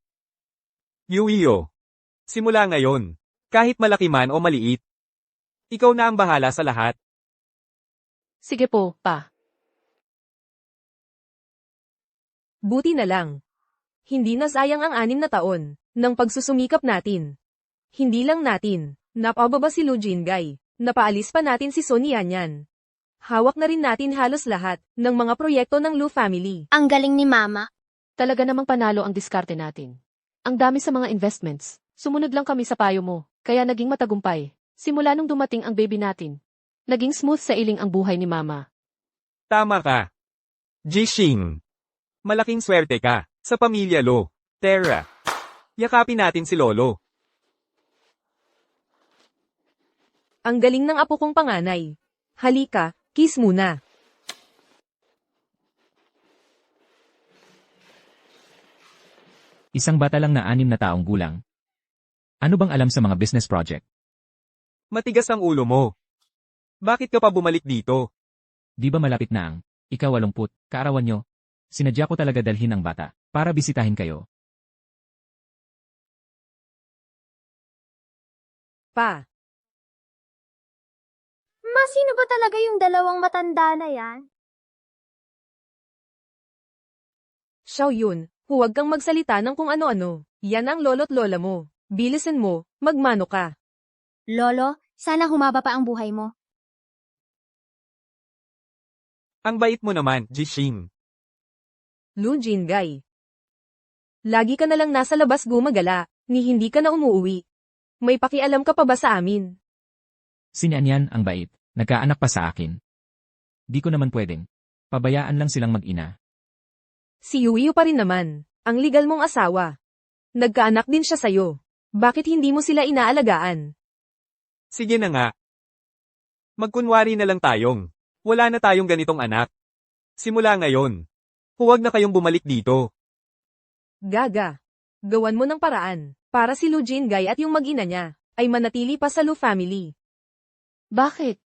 Yuiyo. Simula ngayon. Kahit malaki man o maliit. Ikaw na ang bahala sa lahat. Sige po, pa. Buti na lang. Hindi na sayang ang 6 na taon ng pagsusumikap natin. Hindi lang natin, napababa si Lu Jingay, napaalis pa natin si Son Yanyan. Hawak na rin natin halos lahat ng mga proyekto ng Lu family. Ang galing ni Mama. Talaga namang panalo ang diskarte natin. Ang dami sa mga investments. Sumunod lang kami sa payo mo, kaya naging matagumpay. Simula nung dumating ang baby natin. Naging smooth sa iling ang buhay ni Mama. Tama ka. Jishing. Malaking swerte ka sa pamilya Lo. Tara. Yakapin natin si Lolo. Ang galing ng apo kong panganay. Halika, kiss muna. Isang bata lang na 6 na taong gulang. Ano bang alam sa mga business project? Matigas ang ulo mo. Bakit ka pa bumalik dito? Di ba malapit na ang ika-80 kaarawan nyo? Sinadya ko talaga dalhin ang bata para bisitahin kayo. Pa, Sino ba talaga yung dalawang matanda na yan? Xiao Yun, huwag kang magsalita ng kung ano-ano. Yan ang lolo't lola mo. Bilisan mo, magmano ka. Lolo, sana humaba pa ang buhay mo. Ang bait mo naman, Jishing. Lu Jingay. Lagi ka na lang nasa labas gumagala, ni hindi ka na umuwi. May pakialam ka pa ba sa amin? Si Nyanyan ang bait. Nagkaanak pa sa akin. Di ko naman pwedeng. Pabayaan lang silang mag-ina. Si Yuiyo pa rin naman, ang legal mong asawa. Nagkaanak din siya sa'yo. Bakit hindi mo sila inaalagaan? Sige na nga. Magkunwari na lang tayong. Wala na tayong ganitong anak. Simula ngayon. Huwag na kayong bumalik dito. Gaga. Gawan mo ng paraan, para si Lu Jingay at yung mag-ina niya, ay manatili pa sa Lu family. Bakit?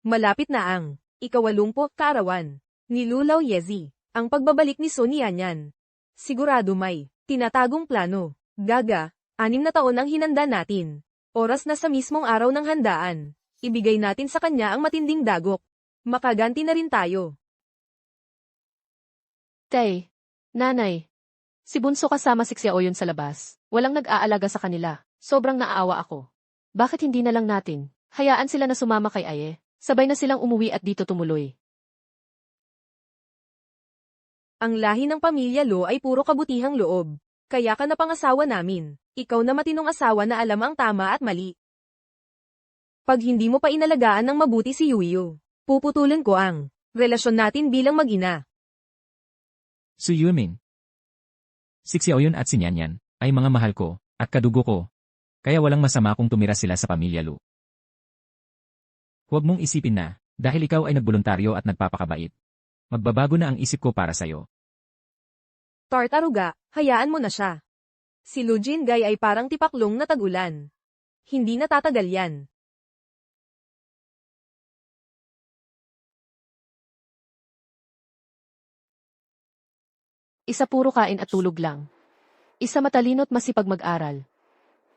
Malapit na ang ika-80 kaarawan ni Lulaw Yezi, ang pagbabalik ni Son Yanyan. Sigurado may tinatagong plano. Gaga, 6 na taon ang hinanda natin. Oras na sa mismong araw ng handaan. Ibigay natin sa kanya ang matinding dagok. Makaganti na rin tayo. Tay, nanay. Si Bunso kasama si Xiaoyun sa labas. Walang nag-aalaga sa kanila. Sobrang naaawa ako. Bakit hindi na lang natin? Hayaan sila na sumama kay Aye. Sabay na silang umuwi at dito tumuloy. Ang lahi ng pamilya Lo ay puro kabutihang loob. Kaya ka na pangasawa namin. Ikaw na matinong asawa na alam ang tama at mali. Pag hindi mo pa inalagaan ng mabuti si Yuiyo, puputulan ko ang relasyon natin bilang mag-ina. Su Yuming. Si Xiaoyun at si Nyanyan ay mga mahal ko at kadugo ko. Kaya walang masama kung tumira sila sa pamilya Lu. Huwag mong isipin na, dahil ikaw ay nagboluntaryo at nagpapakabait. Magbabago na ang isip ko para sa'yo. Tartaruga, hayaan mo na siya. Si Lu Jingay ay parang tipaklong na tag-ulan. Hindi na tatagal yan. Isa puro kain at tulog lang. Isa matalino't masipag mag-aral.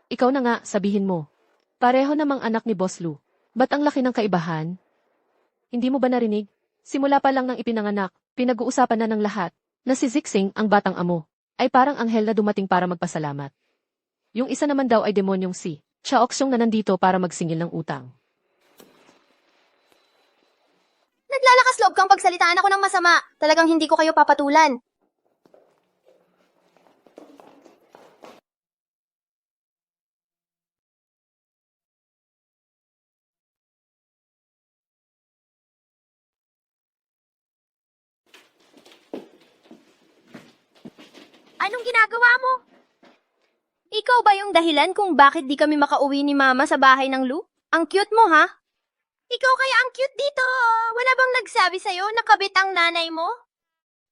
Ikaw na nga, sabihin mo. Pareho namang anak ni Boss Lu. Ba't ang laki ng kaibahan? Hindi mo ba narinig? Simula pa lang ng ipinanganak, pinag-uusapan na ng lahat, na si Zixing, ang batang amo, ay parang anghel na dumating para magpasalamat. Yung isa naman daw ay demonyong si Chaoxyong na nandito para magsingil ng utang. Naglalakas loob kang pagsalitaan ako ng masama. Talagang hindi ko kayo papatulan. Anong ginagawa mo? Ikaw ba yung dahilan kung bakit di kami makauwi ni Mama sa bahay ng Lu? Ang cute mo, ha? Ikaw kaya ang cute dito. Wala bang nagsabi sa'yo na kabit ang nanay mo?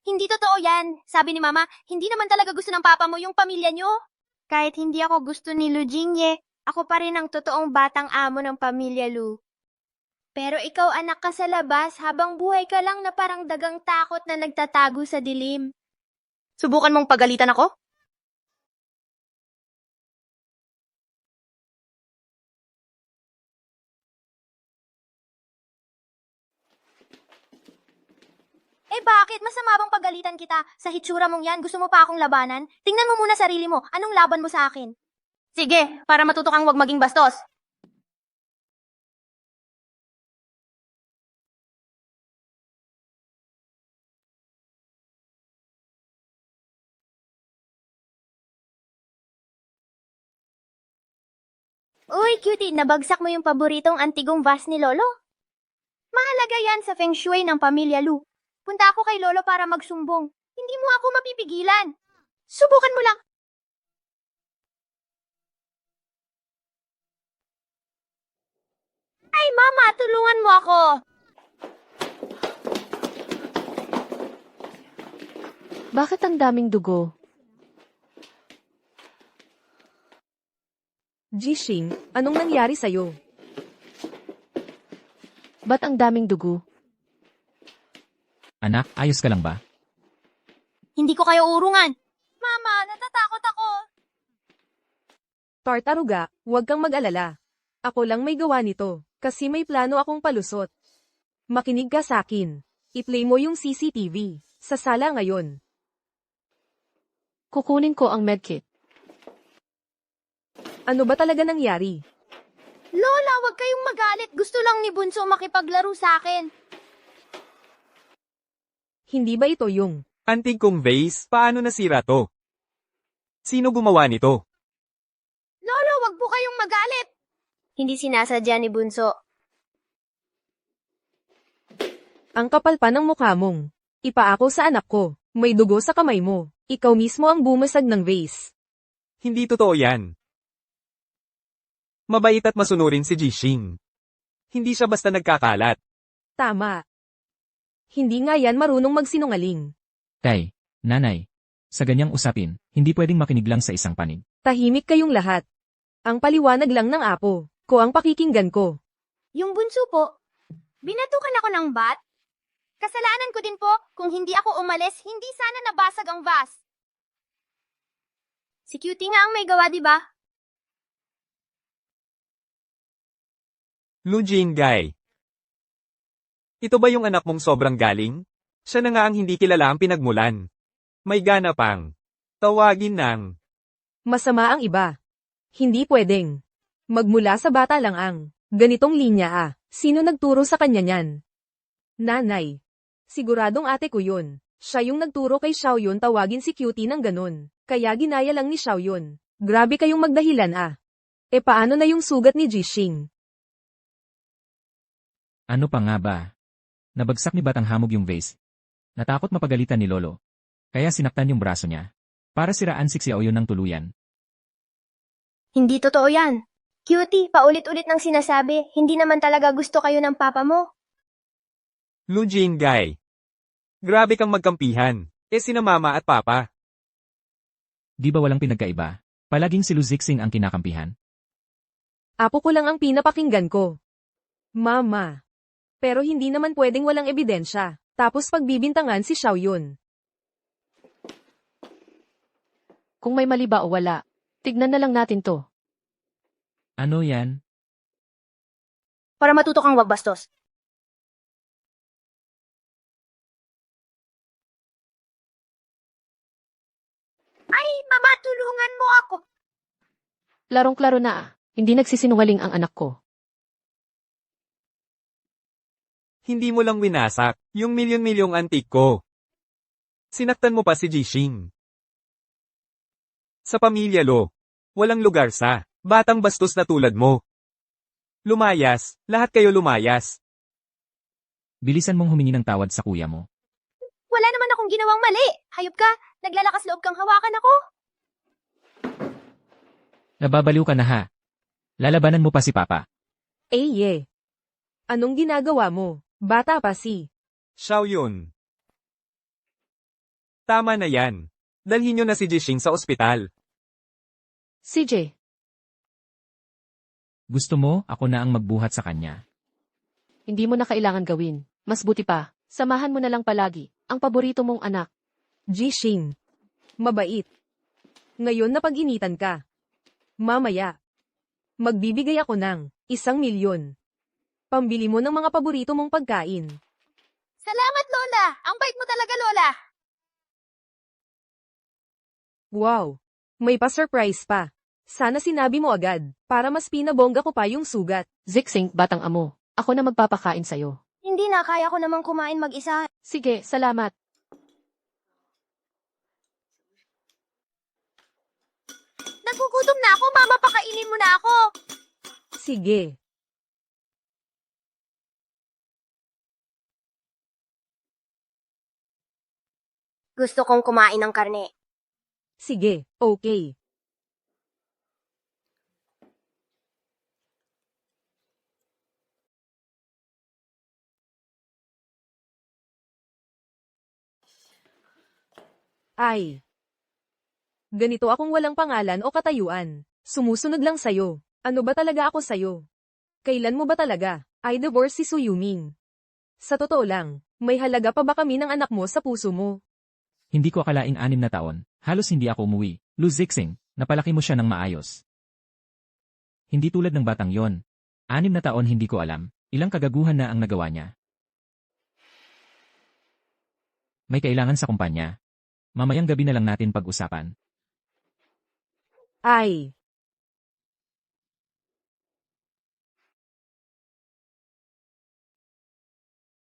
Hindi totoo yan. Sabi ni Mama, hindi naman talaga gusto ng papa mo yung pamilya nyo. Kahit hindi ako gusto ni Lu Jingye, ako pa rin ang totoong batang amo ng pamilya Lu. Pero ikaw anak ka sa labas habang buhay ka lang na parang dagang takot na nagtatago sa dilim. Subukan mong pagalitan ako? Eh bakit? Masama bang pagalitan kita? Sa hitsura mong yan, gusto mo pa akong labanan? Tingnan mo muna sarili mo. Anong laban mo sa akin? Sige, para matuto kang wag maging bastos. Uy, cutie, nabagsak mo yung paboritong antigong vase ni Lolo. Mahalaga yan sa feng shui ng pamilya Lu. Punta ako kay Lolo para magsumbong. Hindi mo ako mapipigilan. Subukan mo lang. Ay, Mama, tulungan mo ako. Bakit ang daming dugo? Jishing, anong nangyari sa'yo? Ba't ang daming dugo? Anak, ayos ka lang ba? Hindi ko kayo urungan. Mama, natatakot ako. Tartaruga, huwag kang mag-alala. Ako lang may gawa nito, kasi may plano akong palusot. Makinig ka sa'kin. I-play mo yung CCTV, sa sala ngayon. Kukunin ko ang medkit. Ano ba talaga nangyari? Lola, wag kayong magalit. Gusto lang ni Bunso makipaglaro sa akin. Hindi ba ito yung... Antig kong vase, paano nasira to? Sino gumawa nito? Lolo, wag po kayong magalit. Hindi sinasadya ni Bunso. Ang kapal pa ng mukha mong. Ipaako sa anak ko. May dugo sa kamay mo. Ikaw mismo ang bumasag ng vase. Hindi totoo yan. Mabait at masunurin si Jishing. Hindi siya basta nagkakalat. Tama. Hindi nga yan marunong magsinungaling. Tay, nanay. Sa ganyang usapin, hindi pwedeng makinig lang sa isang panig. Tahimik kayong lahat. Ang paliwanag lang ng apo, ko ang pakikinggan ko. Yung Bunso po, binatukan ako ng bat. Kasalanan ko din po, kung hindi ako umalis, hindi sana nabasag ang vase. Si Cutie nga ang may gawa, di ba? Lu Jinggai. Ito ba yung anak mong sobrang galing? Siya na nga ang hindi kilala ang pinagmulan. May gana pang. Tawagin ng. Masama ang iba. Hindi pwedeng. Magmula sa bata lang ang. Ganitong linya Sino nagturo sa kanya niyan? Nanay. Siguradong ate ko yun. Siya yung nagturo kay Xiaoyun tawagin si Cutie ng ganun. Kaya ginaya lang ni Xiaoyun. Grabe kayong magdahilan E paano na yung sugat ni Jishing? Ano pa nga ba? Nabagsak ni Batang Hamog yung vase. Natakot mapagalitan ni Lolo. Kaya sinaktan yung braso niya. Para siraan si Xiaoyun ng tuluyan. Hindi totoo yan. Cutie, paulit-ulit nang sinasabi, hindi naman talaga gusto kayo ng papa mo. Lu Jinggai. Grabe kang magkampihan. Sina mama at papa. Di ba walang pinagkaiba? Palaging si Lu Zixing ang kinakampihan. Apo ko lang ang pinapakinggan ko. Mama. Pero hindi naman pwedeng walang ebidensya. Tapos pagbibintangan si Xiaoyun. Kung may mali ba o wala, tignan na lang natin to. Ano yan? Para matuto kang wag bastos. Ay, mama, tulungan mo ako. Larong-klaro na Hindi nagsisinungaling ang anak ko. Hindi mo lang winasak yung milyon-milyong antik ko. Sinaktan mo pa si Jishing. Sa pamilya Lo, walang lugar sa batang bastos na tulad mo. Lumayas, lahat kayo lumayas. Bilisan mong humingi ng tawad sa kuya mo. Wala naman akong ginawang mali. Hayop ka, naglalakas loob kang hawakan ako. Nababaliw ka na ha. Lalabanan mo pa si Papa. Anong ginagawa mo? Bata pa si. Xiaoyun. Tama na yan. Dalhin nyo na si Jishing sa ospital. CJ, Gusto mo, ako na ang magbuhat sa kanya. hindi mo na kailangan gawin. Mas buti pa, samahan mo na lang palagi ang paborito mong anak. Jishing. Mabait. Ngayon na pag-initan ka. Mamaya. Magbibigay ako ng 1,000,000. Pambili mo ng mga paborito mong pagkain. Salamat, Lola! Ang bait mo talaga, Lola! Wow! May pa-surprise pa. Sana sinabi mo agad, para mas pinabongga ko pa yung sugat. Zixing, batang amo. Ako na magpapakain sa'yo. Hindi na, kaya ko namang kumain mag-isa. Sige, salamat. Nagugutom na ako, Mama, pakainin mo na ako! Sige. Gusto kong kumain ng karne. Sige, okay. Ay. Ganito akong walang pangalan o katayuan. Sumusunod lang sa'yo. Ano ba talaga ako sa'yo? Kailan mo ba talaga? I divorce si Su Yuming. Sa totoo lang, may halaga pa ba kami ng anak mo sa puso mo? Hindi ko akalaing 6 na taon, halos hindi ako umuwi. Lu Zixing, napalaki mo siya ng maayos. Hindi tulad ng batang yon. 6 na taon hindi ko alam, ilang kagaguhan na ang nagawa niya. May kailangan sa kumpanya. Mamayang gabi na lang natin pag-usapan. Ay.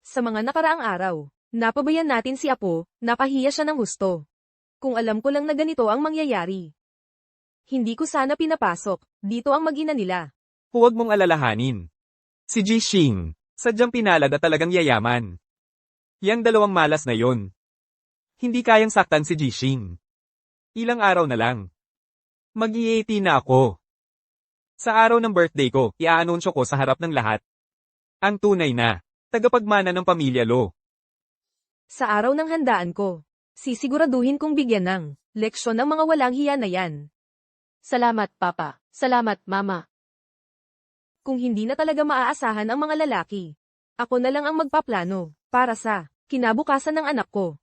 Sa mga nakaraang araw, napabayan natin si Apo, napahiya siya ng husto. Kung alam ko lang na ganito ang mangyayari. Hindi ko sana pinapasok, dito ang mag-ina nila. Huwag mong alalahanin. Si Jishing, sadyang pinalad at talagang yayaman. Yang dalawang malas na yon. Hindi kayang saktan si Jishing. Ilang araw na lang. Mag-i-18 na ako. Sa araw ng birthday ko, iaanunsyo ko sa harap ng lahat. Ang tunay na, tagapagmana ng pamilya Lo. Sa araw ng handaan ko, sisiguraduhin kong bigyan ng leksyon ng mga walang hiya na yan. Salamat, Papa. Salamat, Mama. Kung hindi na talaga maaasahan ang mga lalaki, ako na lang ang magpaplano para sa kinabukasan ng anak ko.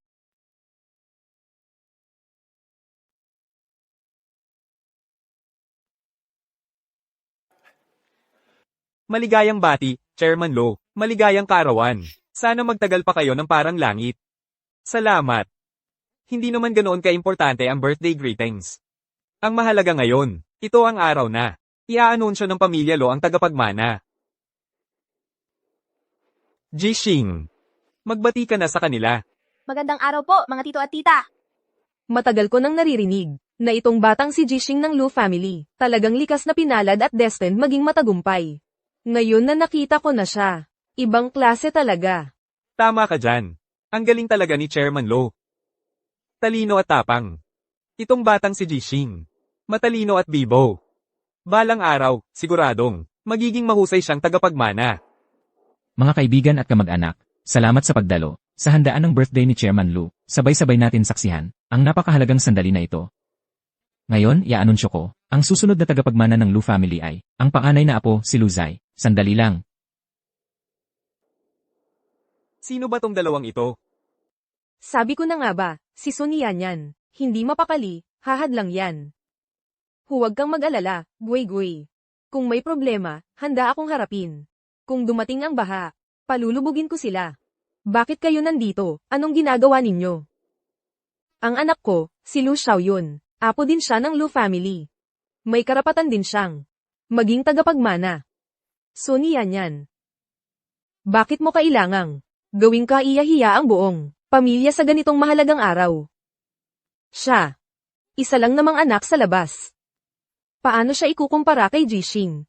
Maligayang bati, Chairman Lo. Maligayang kaarawan. Sana magtagal pa kayo ng parang langit. Salamat. Hindi naman ganoon kaimportante ang birthday greetings. Ang mahalaga ngayon, ito ang araw na. Iaanunsyo ng pamilya Lo ang tagapagmana. Jishing. Magbati ka na sa kanila. Magandang araw po, mga tito at tita. Matagal ko nang naririnig na itong batang si Jishing ng Lu family, talagang likas na pinalad at destined maging matagumpay. Ngayon na nakita ko na siya, ibang klase talaga. Tama ka dyan. Ang galing talaga ni Chairman Lo. Talino at tapang. Itong batang si Jishing. Matalino at bibo. Balang araw, siguradong, magiging mahusay siyang tagapagmana. Mga kaibigan at kamag-anak, salamat sa pagdalo. Sa handaan ng birthday ni Chairman Lu, sabay-sabay natin saksihan ang napakahalagang sandali na ito. Ngayon, iaanunsyo ko, ang susunod na tagapagmana ng Lu family ay ang panganay na apo, si Lu Zai. Sandali lang. Sino ba tong dalawang ito? Sabi ko na nga ba, si Sun yan. Hindi mapakali, hahad lang yan. Huwag kang mag-alala, Gui. Kung may problema, handa akong harapin. Kung dumating ang baha, palulubugin ko sila. Bakit kayo nandito? Anong ginagawa ninyo? Ang anak ko, si Lu Xiaoyun, apo din siya ng Lu family. May karapatan din siyang maging tagapagmana. Sun yan. Bakit mo kailangang gawing kaiyahiya ang buong pamilya sa ganitong mahalagang araw? Siya. Isa lang namang anak sa labas. Paano siya ikukumpara kay Jishing?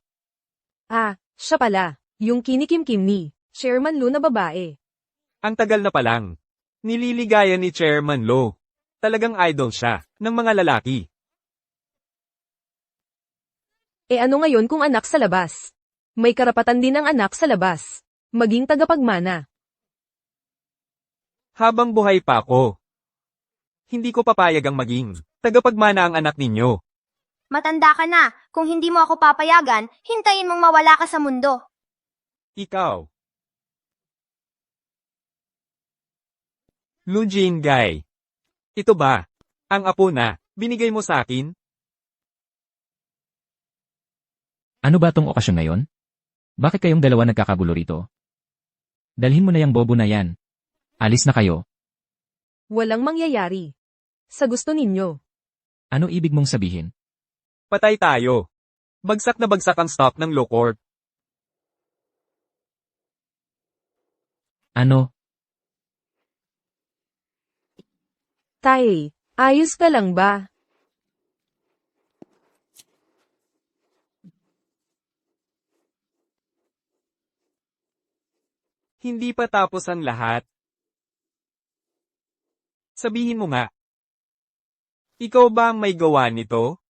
Ah, siya pala. Yung kinikim-kim ni Chairman Lu na babae. Ang tagal na palang. Nililigaya ni Chairman Lo. Talagang idol siya ng mga lalaki. Ano ngayon kung anak sa labas? May karapatan din ang anak sa labas. Maging tagapagmana. Habang buhay pa ako, hindi ko papayag ang maging tagapagmana ang anak ninyo. Matanda ka na. Kung hindi mo ako papayagan, hintayin mong mawala ka sa mundo. Ikaw. Lu Jingay. Ito ba? Ang apo na, binigay mo sa akin? Ano ba tong okasyon ngayon? Bakit kayong dalawa nagkakagulo rito? Dalhin mo na yung bobo na yan. Alis na kayo. Walang mangyayari. Sa gusto ninyo. Ano ibig mong sabihin? Patay tayo. Bagsak na bagsak ang stock ng Locorp. Ano? Tay, ayos ka lang ba? Hindi pa tapos ang lahat. Sabihin mo nga. Ikaw ba ang may gawa nito?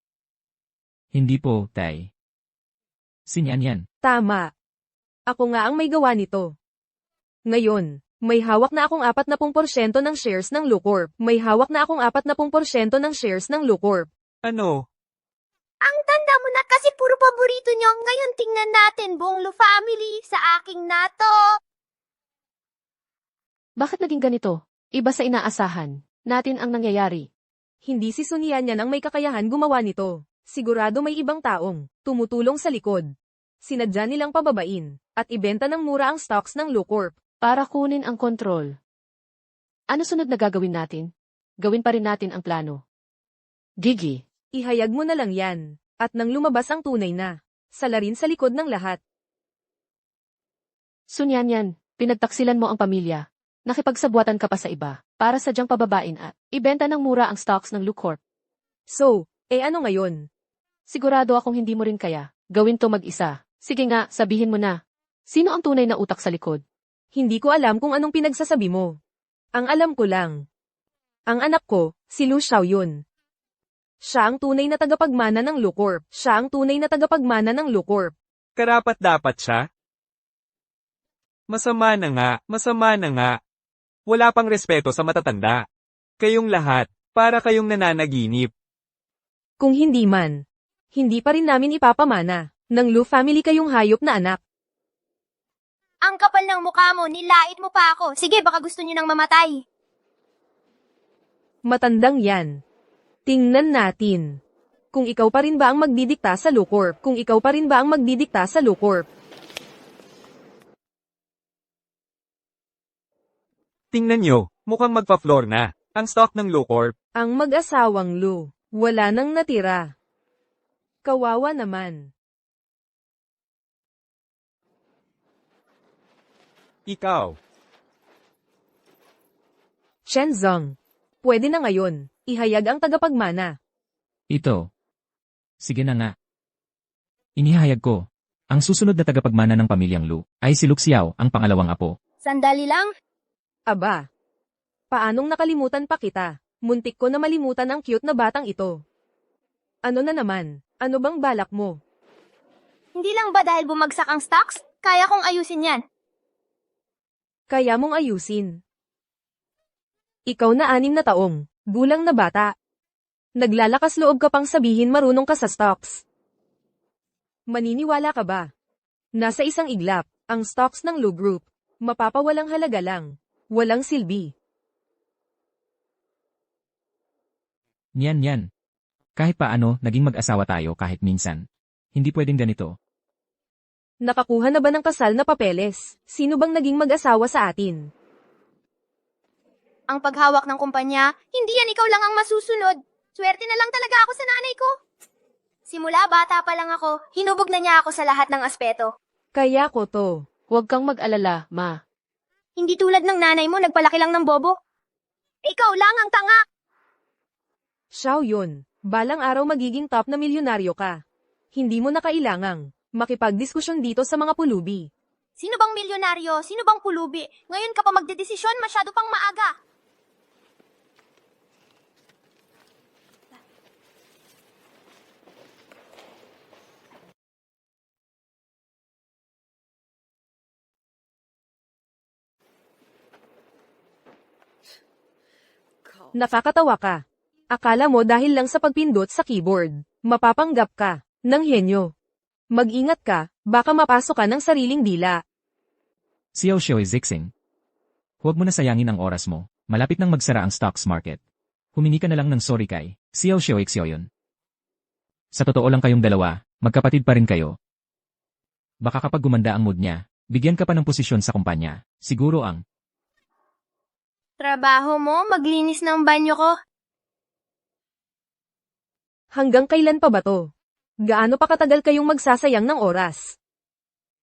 Hindi po, Tay. Sinyan yan. Tama. Ako nga ang may gawa nito. Ngayon, may hawak na akong 40% ng shares ng Locorp. May hawak na akong 40% ng shares ng Locorp. Ano? Ang tanda mo na kasi puro paborito nyo. Ngayon tingnan natin buong Lu family sa aking nato. Bakit naging ganito? Iba sa inaasahan. Natin ang nangyayari. Hindi si Sun Yanyan ang may kakayahan gumawa nito. Sigurado may ibang taong tumutulong sa likod. Sinadya nilang pababain at ibenta ng mura ang stocks ng Locorp. Para kunin ang kontrol. Ano sunod na gagawin natin? Gawin pa rin natin ang plano. Gigi, Ihayag mo na lang yan. At nang lumabas ang tunay na, salarin sa likod ng lahat. Sunyanyan, pinagtaksilan mo ang pamilya. Nakipagsabwatan ka pa sa iba, para sadyang pababain at ibenta ng mura ang stocks ng Locorp. So, ano ngayon? Sigurado akong hindi mo rin kaya. Gawin to mag-isa. Sige nga, sabihin mo na. Sino ang tunay na utak sa likod? Hindi ko alam kung anong pinagsasabi mo. Ang alam ko lang. Ang anak ko, si Lu Xiaoyun. Siya ang tunay na tagapagmana ng Locorp. Siya ang tunay na tagapagmana ng Locorp. Karapat dapat siya? Masama na nga, masama na nga. Wala pang respeto sa matatanda. Kayong lahat, para kayong nananaginip. Kung hindi man, hindi pa rin namin ipapamana ng Lu family kayong hayop na anak. Ang kapal ng mukha mo, nilait mo pa ako. Sige, baka gusto nyo nang mamatay. Matandang yan. Tingnan natin. Kung ikaw pa rin ba ang magdidikta sa Locorp? Kung ikaw pa rin ba ang magdidikta sa Locorp? Tingnan nyo, mukhang magpa-floor na. Ang stock ng Locorp. Ang mag-asawang Lu, wala nang natira. Kawawa naman. Ikaw. Shenzong, pwede na ngayon, ihayag ang tagapagmana. Ito. Sige na nga. Inihayag ko. Ang susunod na tagapagmana ng pamilyang Lu ay si Lu Xiao, ang pangalawang apo. Sandali lang. Aba, paanong nakalimutan pa kita? Muntik ko na malimutan ang cute na batang ito. Ano na naman? Ano bang balak mo? Hindi lang ba dahil bumagsak ang stocks? Kaya kong ayusin yan. Kaya mong ayusin. Ikaw na 6 na taong, gulang na bata. Naglalakas loob ka pang sabihin marunong ka sa stocks. Maniniwala ka ba? Nasa isang iglap, ang stocks ng Lu Group. Mapapawalang halaga lang. Walang silbi. Yan. Kahit paano, naging mag-asawa tayo kahit minsan. Hindi pwedeng ganito. Nakakuha na ba ng kasal na papeles? Sino bang naging mag-asawa sa atin? Ang paghawak ng kumpanya, hindi yan ikaw lang ang masusunod. Swerte na lang talaga ako sa nanay ko. Simula bata pa lang ako, hinubog na niya ako sa lahat ng aspeto. Kaya ko to. Huwag kang mag-alala, ma. Hindi tulad ng nanay mo, nagpalaki lang ng bobo. Ikaw lang ang tanga. Xiaoyun, balang araw magiging top na milyonaryo ka. Hindi mo na kailangang makipagdiskusyon dito sa mga pulubi. Sino bang milyonaryo? Sino bang pulubi? Ngayon ka pa magdedesisyon, masyado pang maaga. Nakakatawa ka. Akala mo dahil lang sa pagpindot sa keyboard, mapapanggap ka ng henyo. Mag-ingat ka, baka mapasok ka ng sariling dila. Xiao Xiao is Zixing. Huwag mo na sayangin ang oras mo. Malapit nang magsara ang stocks market. Humingi ka na lang ng sorry kay Xiao Xiaoyun. Sa totoo lang kayong dalawa, magkapatid pa rin kayo. Baka kapag gumanda ang mood niya, bigyan ka pa ng posisyon sa kumpanya. Siguro ang Trabaho mo, maglinis ng banyo ko. Hanggang kailan pa ba to? Gaano pa katagal kayong magsasayang ng oras?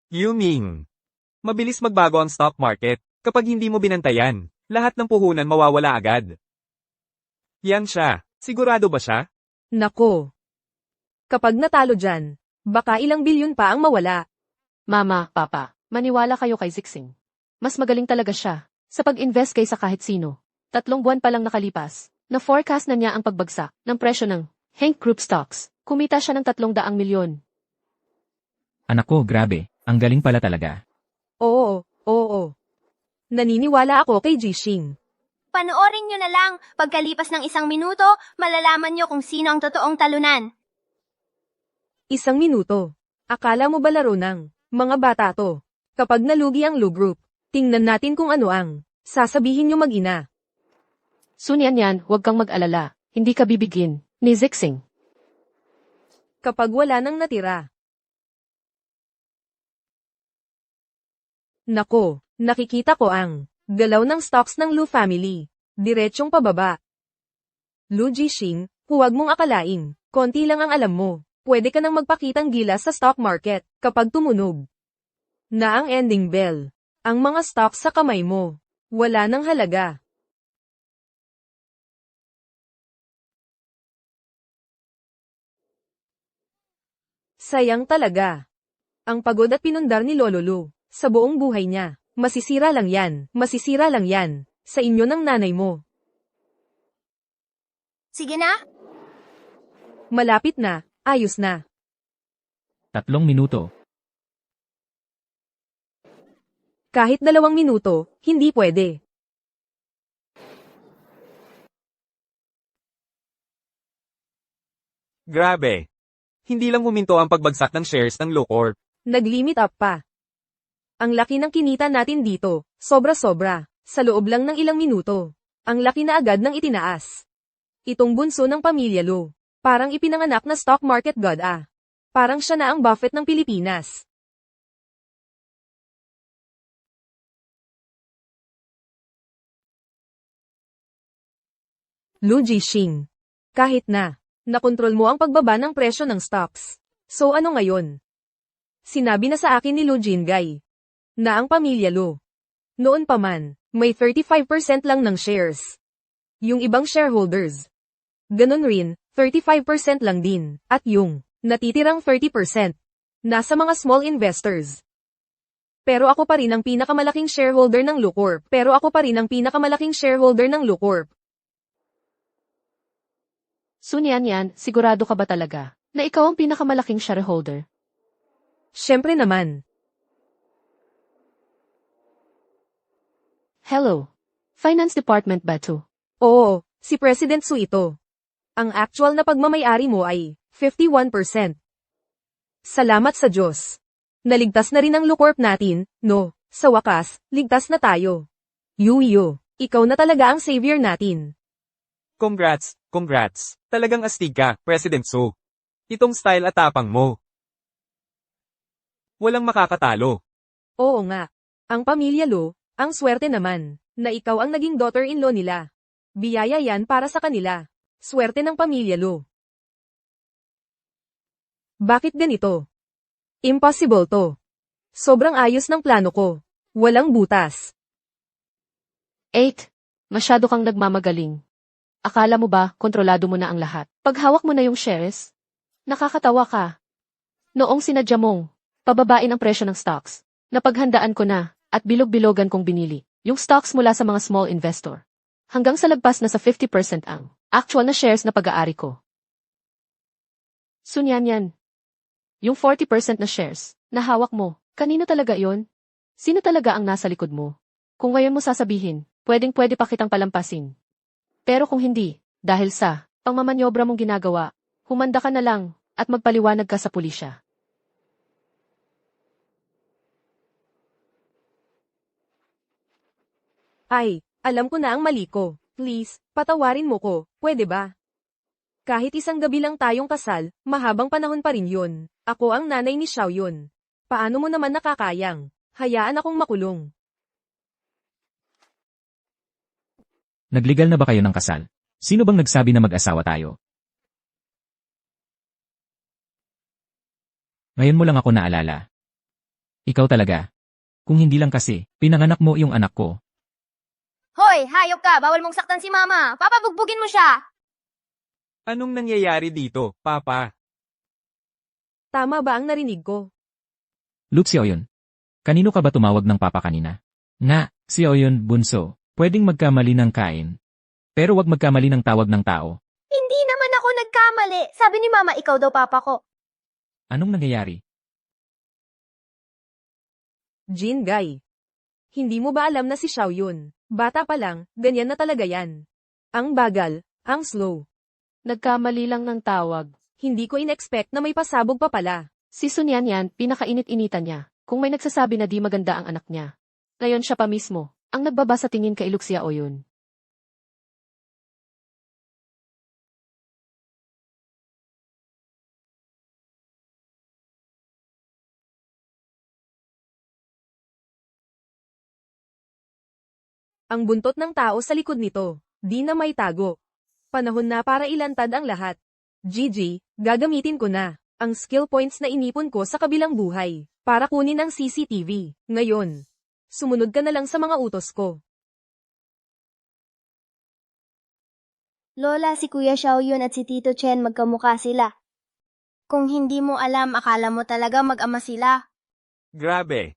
Yuming. Mabilis magbago ang stock market. Kapag hindi mo binantayan, lahat ng puhunan mawawala agad. Yan siya. Sigurado ba siya? Nako. Kapag natalo dyan, baka ilang bilyon pa ang mawala. Mama, Papa, maniwala kayo kay Zixing. Mas magaling talaga siya sa pag-invest kaysa kahit sino. 3 buwan pa lang nakalipas, na-forecast na niya ang pagbagsak ng presyo ng Hank Group stocks. Kumita siya ng 300 milyon. anak ko, grabe, ang galing pala talaga. Oo. Naniniwala ako kay Jishing. Panoorin nyo na lang. Pagkalipas ng 1 minuto, malalaman nyo kung sino ang totoong talunan. 1 minuto. Akala mo ba laro ng mga bata to? Kapag nalugi ang Lu Group, tingnan natin kung ano ang sasabihin nyo mag-ina. Sun Yan, huwag kang mag-alala. Hindi ka bibigin ni Zixing. Kapag wala nang natira. Nako, nakikita ko ang galaw ng stocks ng Lu family. Diretsyong pababa. Lu Jishing, huwag mong akalain, konti lang ang alam mo. Pwede ka nang magpakitang gilas sa stock market kapag tumunog na ang ending bell. Ang mga stocks sa kamay mo, wala nang halaga. Sayang talaga. Ang pagod at pinundar ni Lolo Lu sa buong buhay niya. Masisira lang yan, sa inyo ng nanay mo. Sige na. Malapit na, ayos na. 3 minuto. Kahit 2 minuto, hindi pwede. Grabe. Hindi lang huminto ang pagbagsak ng shares ng Locorp. Nag-limit up pa. Ang laki ng kinita natin dito, sobra-sobra, sa loob lang ng ilang minuto. Ang laki na agad ng itinaas. Itong bunso ng pamilya Lu, parang ipinanganak na stock market god ah. Parang siya na ang Buffett ng Pilipinas. Lu Jishing. Kahit na, nakontrol mo ang pagbaba ng presyo ng stocks. So ano ngayon? Sinabi na sa akin ni Lu Jingay na ang pamilya Lu, noon pa man, may 35% lang ng shares. Yung ibang shareholders, ganun rin, 35% lang din, at yung natitirang 30%, nasa mga small investors. Pero ako pa rin ang pinakamalaking shareholder ng Locorp. Sun Yan, sigurado ka ba talaga na ikaw ang pinakamalaking shareholder? Syempre naman. Hello. Finance Department ba to? Oo, si President Su ito. Ang actual na pagmamayari mo ay 51%. Salamat sa Diyos. Naligtas na rin ang Locorp natin, no? Sa wakas, ligtas na tayo. Yuyo, ikaw na talaga ang savior natin. Congrats. Talagang astig ka, President Su. Itong style at tapang mo. Walang makakatalo. Oo nga. Ang pamilya Lu, ang swerte naman, na ikaw ang naging daughter-in-law nila. Biyaya yan para sa kanila. Swerte ng pamilya Lu. Bakit ganito? Impossible to. Sobrang ayos ng plano ko. Walang butas. 8. Masyado kang nagmamagaling. Akala mo ba, kontrolado mo na ang lahat? Paghawak mo na yung shares? Nakakatawa ka. Noong sinadya mong pababain ang presyo ng stocks, napaghandaan ko na, at bilog-bilogan kong binili, yung stocks mula sa mga small investor. Hanggang sa lagpas na sa 50% ang actual na shares na pag-aari ko. Sun Yan. Yung 40% na shares na hawak mo, kanino talaga yon? Sino talaga ang nasa likod mo? Kung ngayon mo sasabihin, pwede pa kitang palampasin. Pero kung hindi, dahil sa pangmamanyobra mong ginagawa, humanda ka na lang at magpaliwanag ka sa pulisya. Ay, Alam ko na ang mali ko. Please, patawarin mo ko, pwede ba? Kahit isang gabi lang tayong kasal, mahabang panahon pa rin yun. Ako ang nanay ni Xiao Yun. Paano mo naman nakakayang? Hayaan akong makulong. Nagligal na ba kayo ng kasal? Sino bang nagsabi na mag-asawa tayo? Ngayon mo lang ako naalala. Ikaw talaga. Kung hindi lang kasi, pinanganak mo yung anak ko. Hoy, hayop ka! Bawal mong saktan si mama! Papabugbugin mo siya! Anong nangyayari dito, Papa? Tama ba ang narinig ko? Luke, si Oyun. Kanino ka ba tumawag ng papa kanina? Nga, si Oyun, bunso. Pwedeng magkamali ng kain. Pero wag magkamali ng tawag ng tao. Hindi naman ako nagkamali. Sabi ni mama, ikaw daw papa ko. Anong nangyayari? Jin Guy. Hindi mo ba alam na si Xiao Yun? Bata pa lang, ganyan na talaga yan. Ang bagal, ang slow. Nagkamali lang ng tawag. Hindi ko in-expect na may pasabog pa pala. Si Sun Yan, pinakainit-initan niya. Kung may nagsasabi na di maganda ang anak niya. Ngayon siya pa mismo, ang nagbaba sa tingin kay Luxia Oyun. Ang buntot ng tao sa likod nito. Di na may tago. Panahon na para ilantad ang lahat. GG, gagamitin ko na ang skill points na inipon ko sa kabilang buhay para kunin ang CCTV. Ngayon, sumunod ka na lang sa mga utos ko. Lola, si Kuya Xiao Yun at si Tito Chen magkamukha sila. Kung hindi mo alam, akala mo talaga mag-ama sila. Grabe.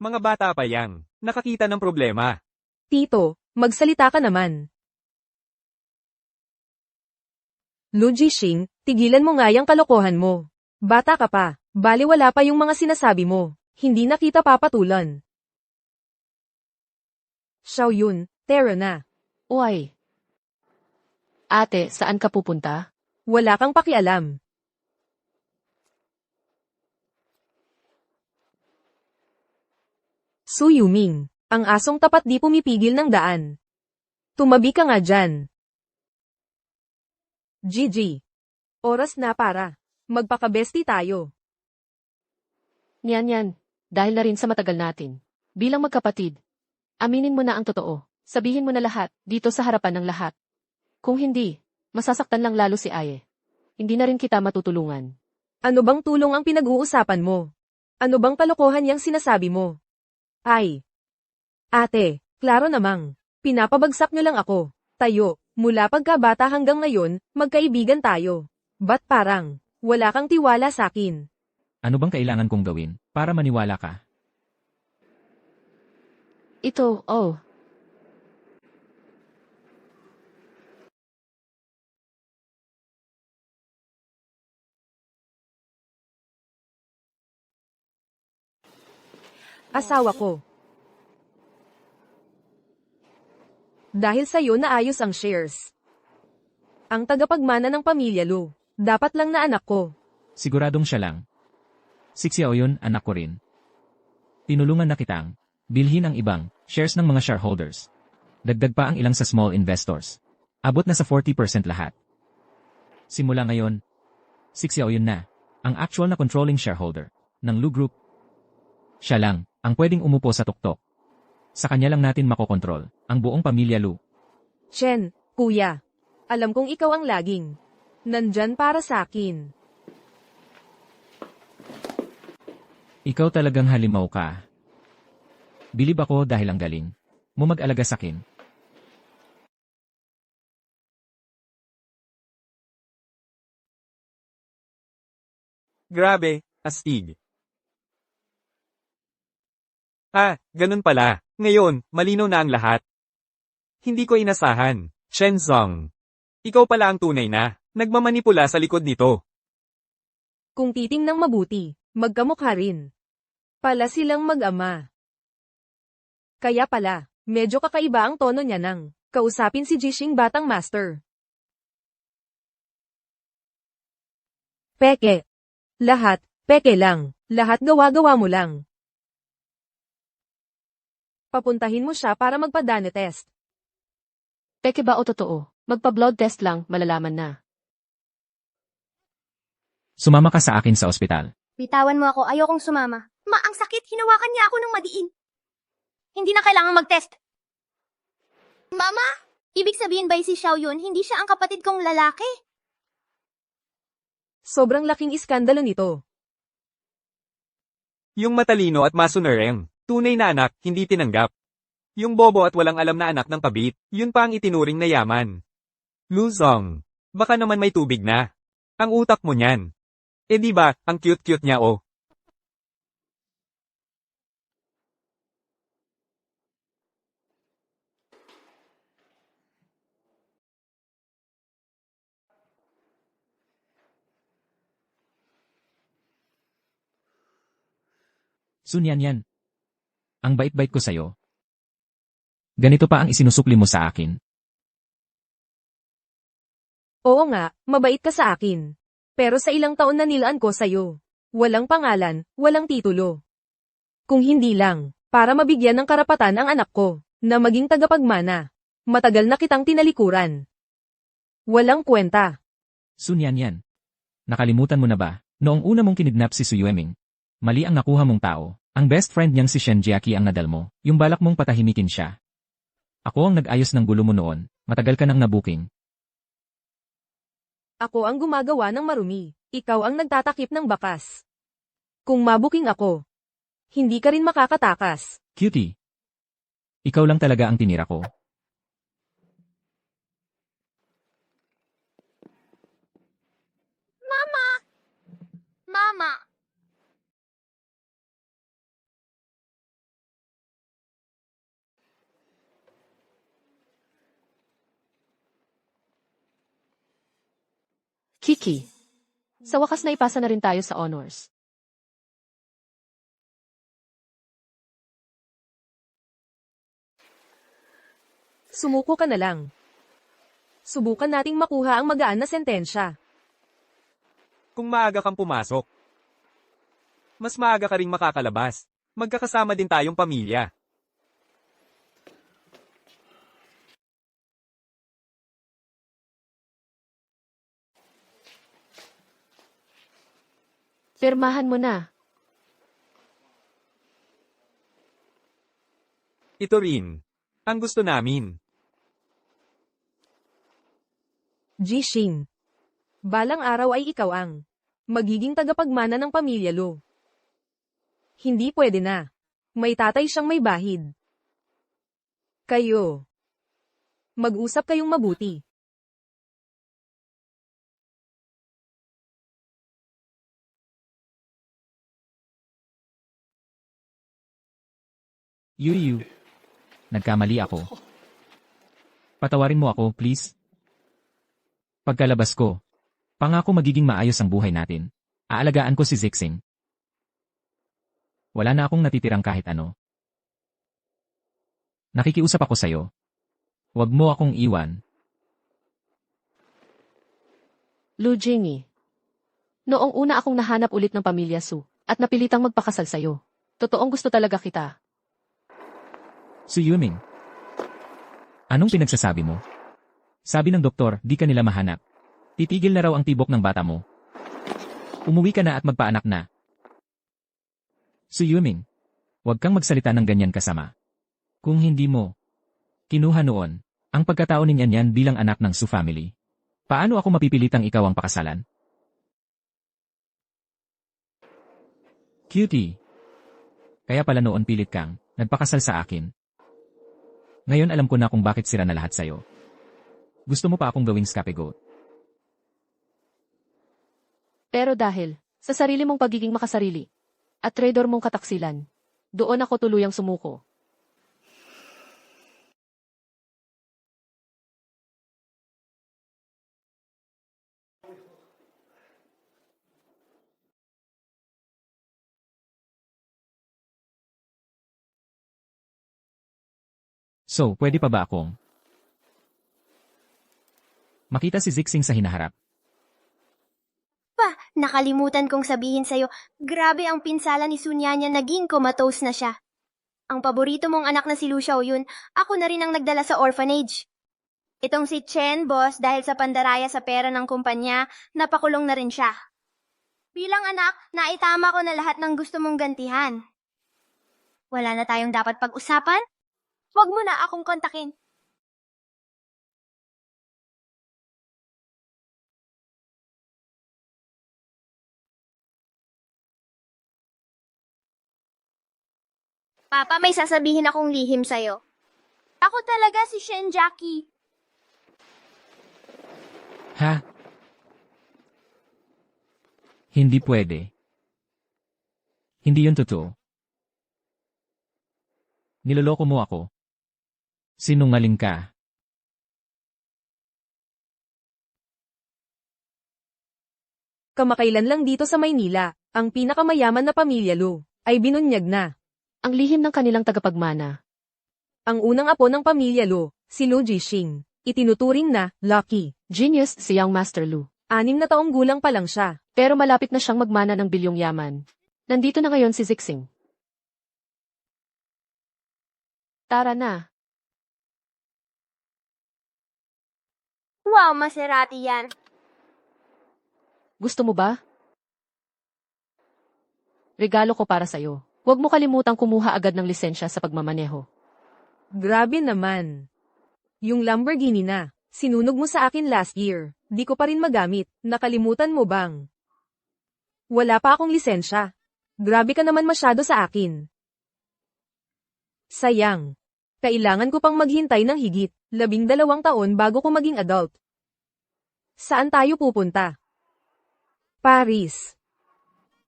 Mga bata pa yang, nakakita ng problema. Tito, magsalita ka naman. Lu Jixing, tigilan mo nga yung kalokohan mo. Bata ka pa, baliwala pa yung mga sinasabi mo. Hindi na kita papatulan. Xiao Yun, tara na. Uy. Ate, saan ka pupunta? Wala kang pakialam. Su Yuming, ang asong tapat di pumipigil ng daan. Tumabi ka nga dyan. GG. Oras na para magpakabesti tayo. Yan. Dahil na rin sa matagal natin. Bilang magkapatid. Aminin mo na ang totoo. Sabihin mo na lahat, dito sa harapan ng lahat. Kung hindi, masasaktan lang lalo si Aye. Hindi na rin kita matutulungan. Ano bang tulong ang pinag-uusapan mo? Ano bang kalokohan yang sinasabi mo? Ay. Ate, klaro namang. Pinapabagsak niyo lang ako. Tayo, mula pagkabata hanggang ngayon, magkaibigan tayo. Ba't parang, wala kang tiwala sa akin? Ano bang kailangan kong gawin para maniwala ka? Ito, oh. Asawa ko. Dahil sa'yo naayos ang shares. Ang tagapagmana ng pamilya Lu, dapat lang na anak ko. Siguradong siya lang. Sixiao yun, anak ko rin. Tinulungan na kitang bilhin ang ibang shares ng mga shareholders. Dagdag pa ang ilang sa small investors. Abot na sa 40% lahat. Simula ngayon, Sixiao yun na, ang actual na controlling shareholder ng Lu Group. Siya lang ang pwedeng umupo sa tuktok. Sa kanya lang natin makokontrol ang buong pamilya Lu. Chen, kuya. Alam kong ikaw ang laging nandyan para sa akin. Ikaw talagang halimaw ka. Bilib ako dahil ang galing mo mag-alaga sa akin. Grabe, astig. Ah, ganun pala. Ngayon, malinaw na ang lahat. Hindi ko inasahan. Shenzong. Ikaw pala ang tunay na nagmamanipula sa likod nito. Kung titingnang mabuti, magkamukha rin. Pala silang mag-ama. Kaya pala, medyo kakaiba ang tono niya nang kausapin si Jixing batang master. Peke. Lahat, peke lang. Lahat gawa-gawa mo lang. Papuntahin mo siya para magpa-DNA test. Peke ba o totoo? Magpa-blood test lang, malalaman na. Sumama ka sa akin sa ospital. Bitawan mo ako, ayokong sumama. Ma, ang sakit, hinawakan niya ako ng madiin. Hindi na kailangang mag-test. Mama, ibig sabihin ba si Xiao Yun, hindi siya ang kapatid kong lalaki? Sobrang laking iskandalo nito. Yung matalino at masunereng, tunay na anak, hindi tinanggap. Yung bobo at walang alam na anak ng kabit, yun pa ang itinuring na yaman. Luzong, baka naman may tubig na. Ang utak mo niyan. Eh di ba, ang cute-cute niya oh. Sun Yan. Ang bait-bait ko sa'yo. Ganito pa ang isinusukli mo sa akin. Oo nga, mabait ka sa akin. Pero sa ilang taon na nilaan ko sa'yo. Walang pangalan, walang titulo. Kung hindi lang, para mabigyan ng karapatan ang anak ko, na maging tagapagmana. Matagal na kitang tinalikuran. Walang kwenta. Sun Yan. Nakalimutan mo na ba, noong una mong kinidnap si Su Yueming? Mali ang nakuha mong tao. Ang best friend niyang si Shen Jiaqi ang nadal mo, yung balak mong patahimikin siya. Ako ang nag-ayos ng gulo mo noon, matagal ka nang nabuking. Ako ang gumagawa ng marumi. Ikaw ang nagtatakip ng bakas. Kung mabuking ako, hindi ka rin makakatakas. Cutie. Ikaw lang talaga ang tinira ko. Mama! Kiki. Sa wakas na ipasa na rin tayo sa honors. Sumuko ka na lang. Subukan nating makuha ang magaan na sentensya. Kung maaga kang pumasok, mas maaga ka ring makakalabas. Magkakasama din tayong pamilya. Pirmahan mo na. Ito rin, ang gusto namin. Jishin. Balang araw ay ikaw ang magiging tagapagmana ng pamilya Lo. Hindi pwede na. May tatay siyang may bahid. Kayo. Mag-usap kayong mabuti. Yu. Nagkamali ako. Patawarin mo ako, please. Pagkalabas ko, pangako magiging maayos ang buhay natin. Aalagaan ko si Zixing. Wala na akong natitirang kahit ano. Nakikiusap ako sa'yo. Huwag mo akong iwan. Lu Jingyi. Noong una akong nahanap ulit ng pamilya Su, at napilitang magpakasal sa'yo. Totoong gusto talaga kita. Su Yueming. Anong pinagsasabi mo? Sabi ng doktor, di ka nila mahanap. Titigil na raw ang tibok ng bata mo. Umuwi ka na at magpaanak na. Su Yueming. Huwag kang magsalita ng ganyan kasama. Kung hindi mo kinuha noon ang pagkatao ni Yan bilang anak ng Su family, paano ako mapipilitang ikaw ang pakasalan? Cutie. Kaya pala noon pilit kang nagpakasal sa akin. Ngayon alam ko na kung bakit sira na lahat sa'yo. Gusto mo pa akong gawing scapegoat. Pero dahil sa sarili mong pagiging makasarili at traitor mong kataksilan, doon ako tuluyang sumuko. So, pwede pa ba akong makita si Zixing sa hinaharap? Pa, nakalimutan kong sabihin sa'yo, grabe ang pinsala ni Sunyanya, naging comatose na siya. Ang paborito mong anak na si Lu Xiaoyun, ako na rin ang nagdala sa orphanage. Itong si Chen, boss, dahil sa pandaraya sa pera ng kumpanya, napakulong na rin siya. Bilang anak, naitama ko na lahat ng gusto mong gantihan. Wala na tayong dapat pag-usapan? Huwag mo na akong kontakin. Papa, may sasabihin akong lihim sa'yo. Ako talaga si Shen Jackie. Ha? Hindi pwede. Hindi yun totoo. Niloloko mo ako. Sinungaling ka. Kamakailan lang dito sa Maynila, ang pinakamayaman na pamilya Lu, ay binunyag na. Ang lihim ng kanilang tagapagmana. Ang unang apo ng pamilya Lu, si Lu Jixing, itinuturing na lucky. Genius si Young Master Lu. 6 na taong gulang pa lang siya. Pero malapit na siyang magmana ng bilyong yaman. Nandito na ngayon si Zixing. Tara na. Wow, Maserati yan. Gusto mo ba? Regalo ko para sa'yo. Huwag mo kalimutang kumuha agad ng lisensya sa pagmamaneho. Grabe naman. Yung Lamborghini na, sinunog mo sa akin last year, di ko pa rin magamit, nakalimutan mo bang? Wala pa akong lisensya. Grabe ka naman masyado sa akin. Sayang. Kailangan ko pang maghintay ng higit, 12 taon bago ko maging adult. Saan tayo pupunta? Paris.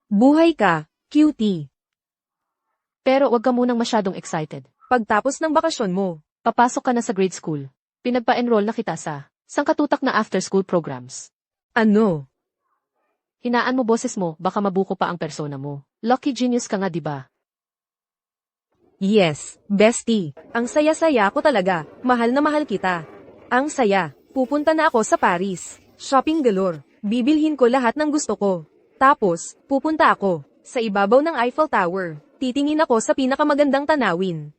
Buhay ka, cutie. Pero huwag ka munang masyadong excited. Pagtapos ng bakasyon mo, Papasok ka na sa grade school. Pinagpa-enroll na kita sa sangkatutak na after-school programs. ano? Hinaan mo boses mo, baka mabuko pa ang persona mo. Lucky genius ka nga, diba? Yes, bestie. Ang saya-saya ko talaga. Mahal na mahal kita. Ang saya. Pupunta na ako sa Paris. Shopping galore. Bibilhin ko lahat ng gusto ko. Tapos, pupunta ako sa ibabaw ng Eiffel Tower. Titingin ako sa pinakamagandang tanawin.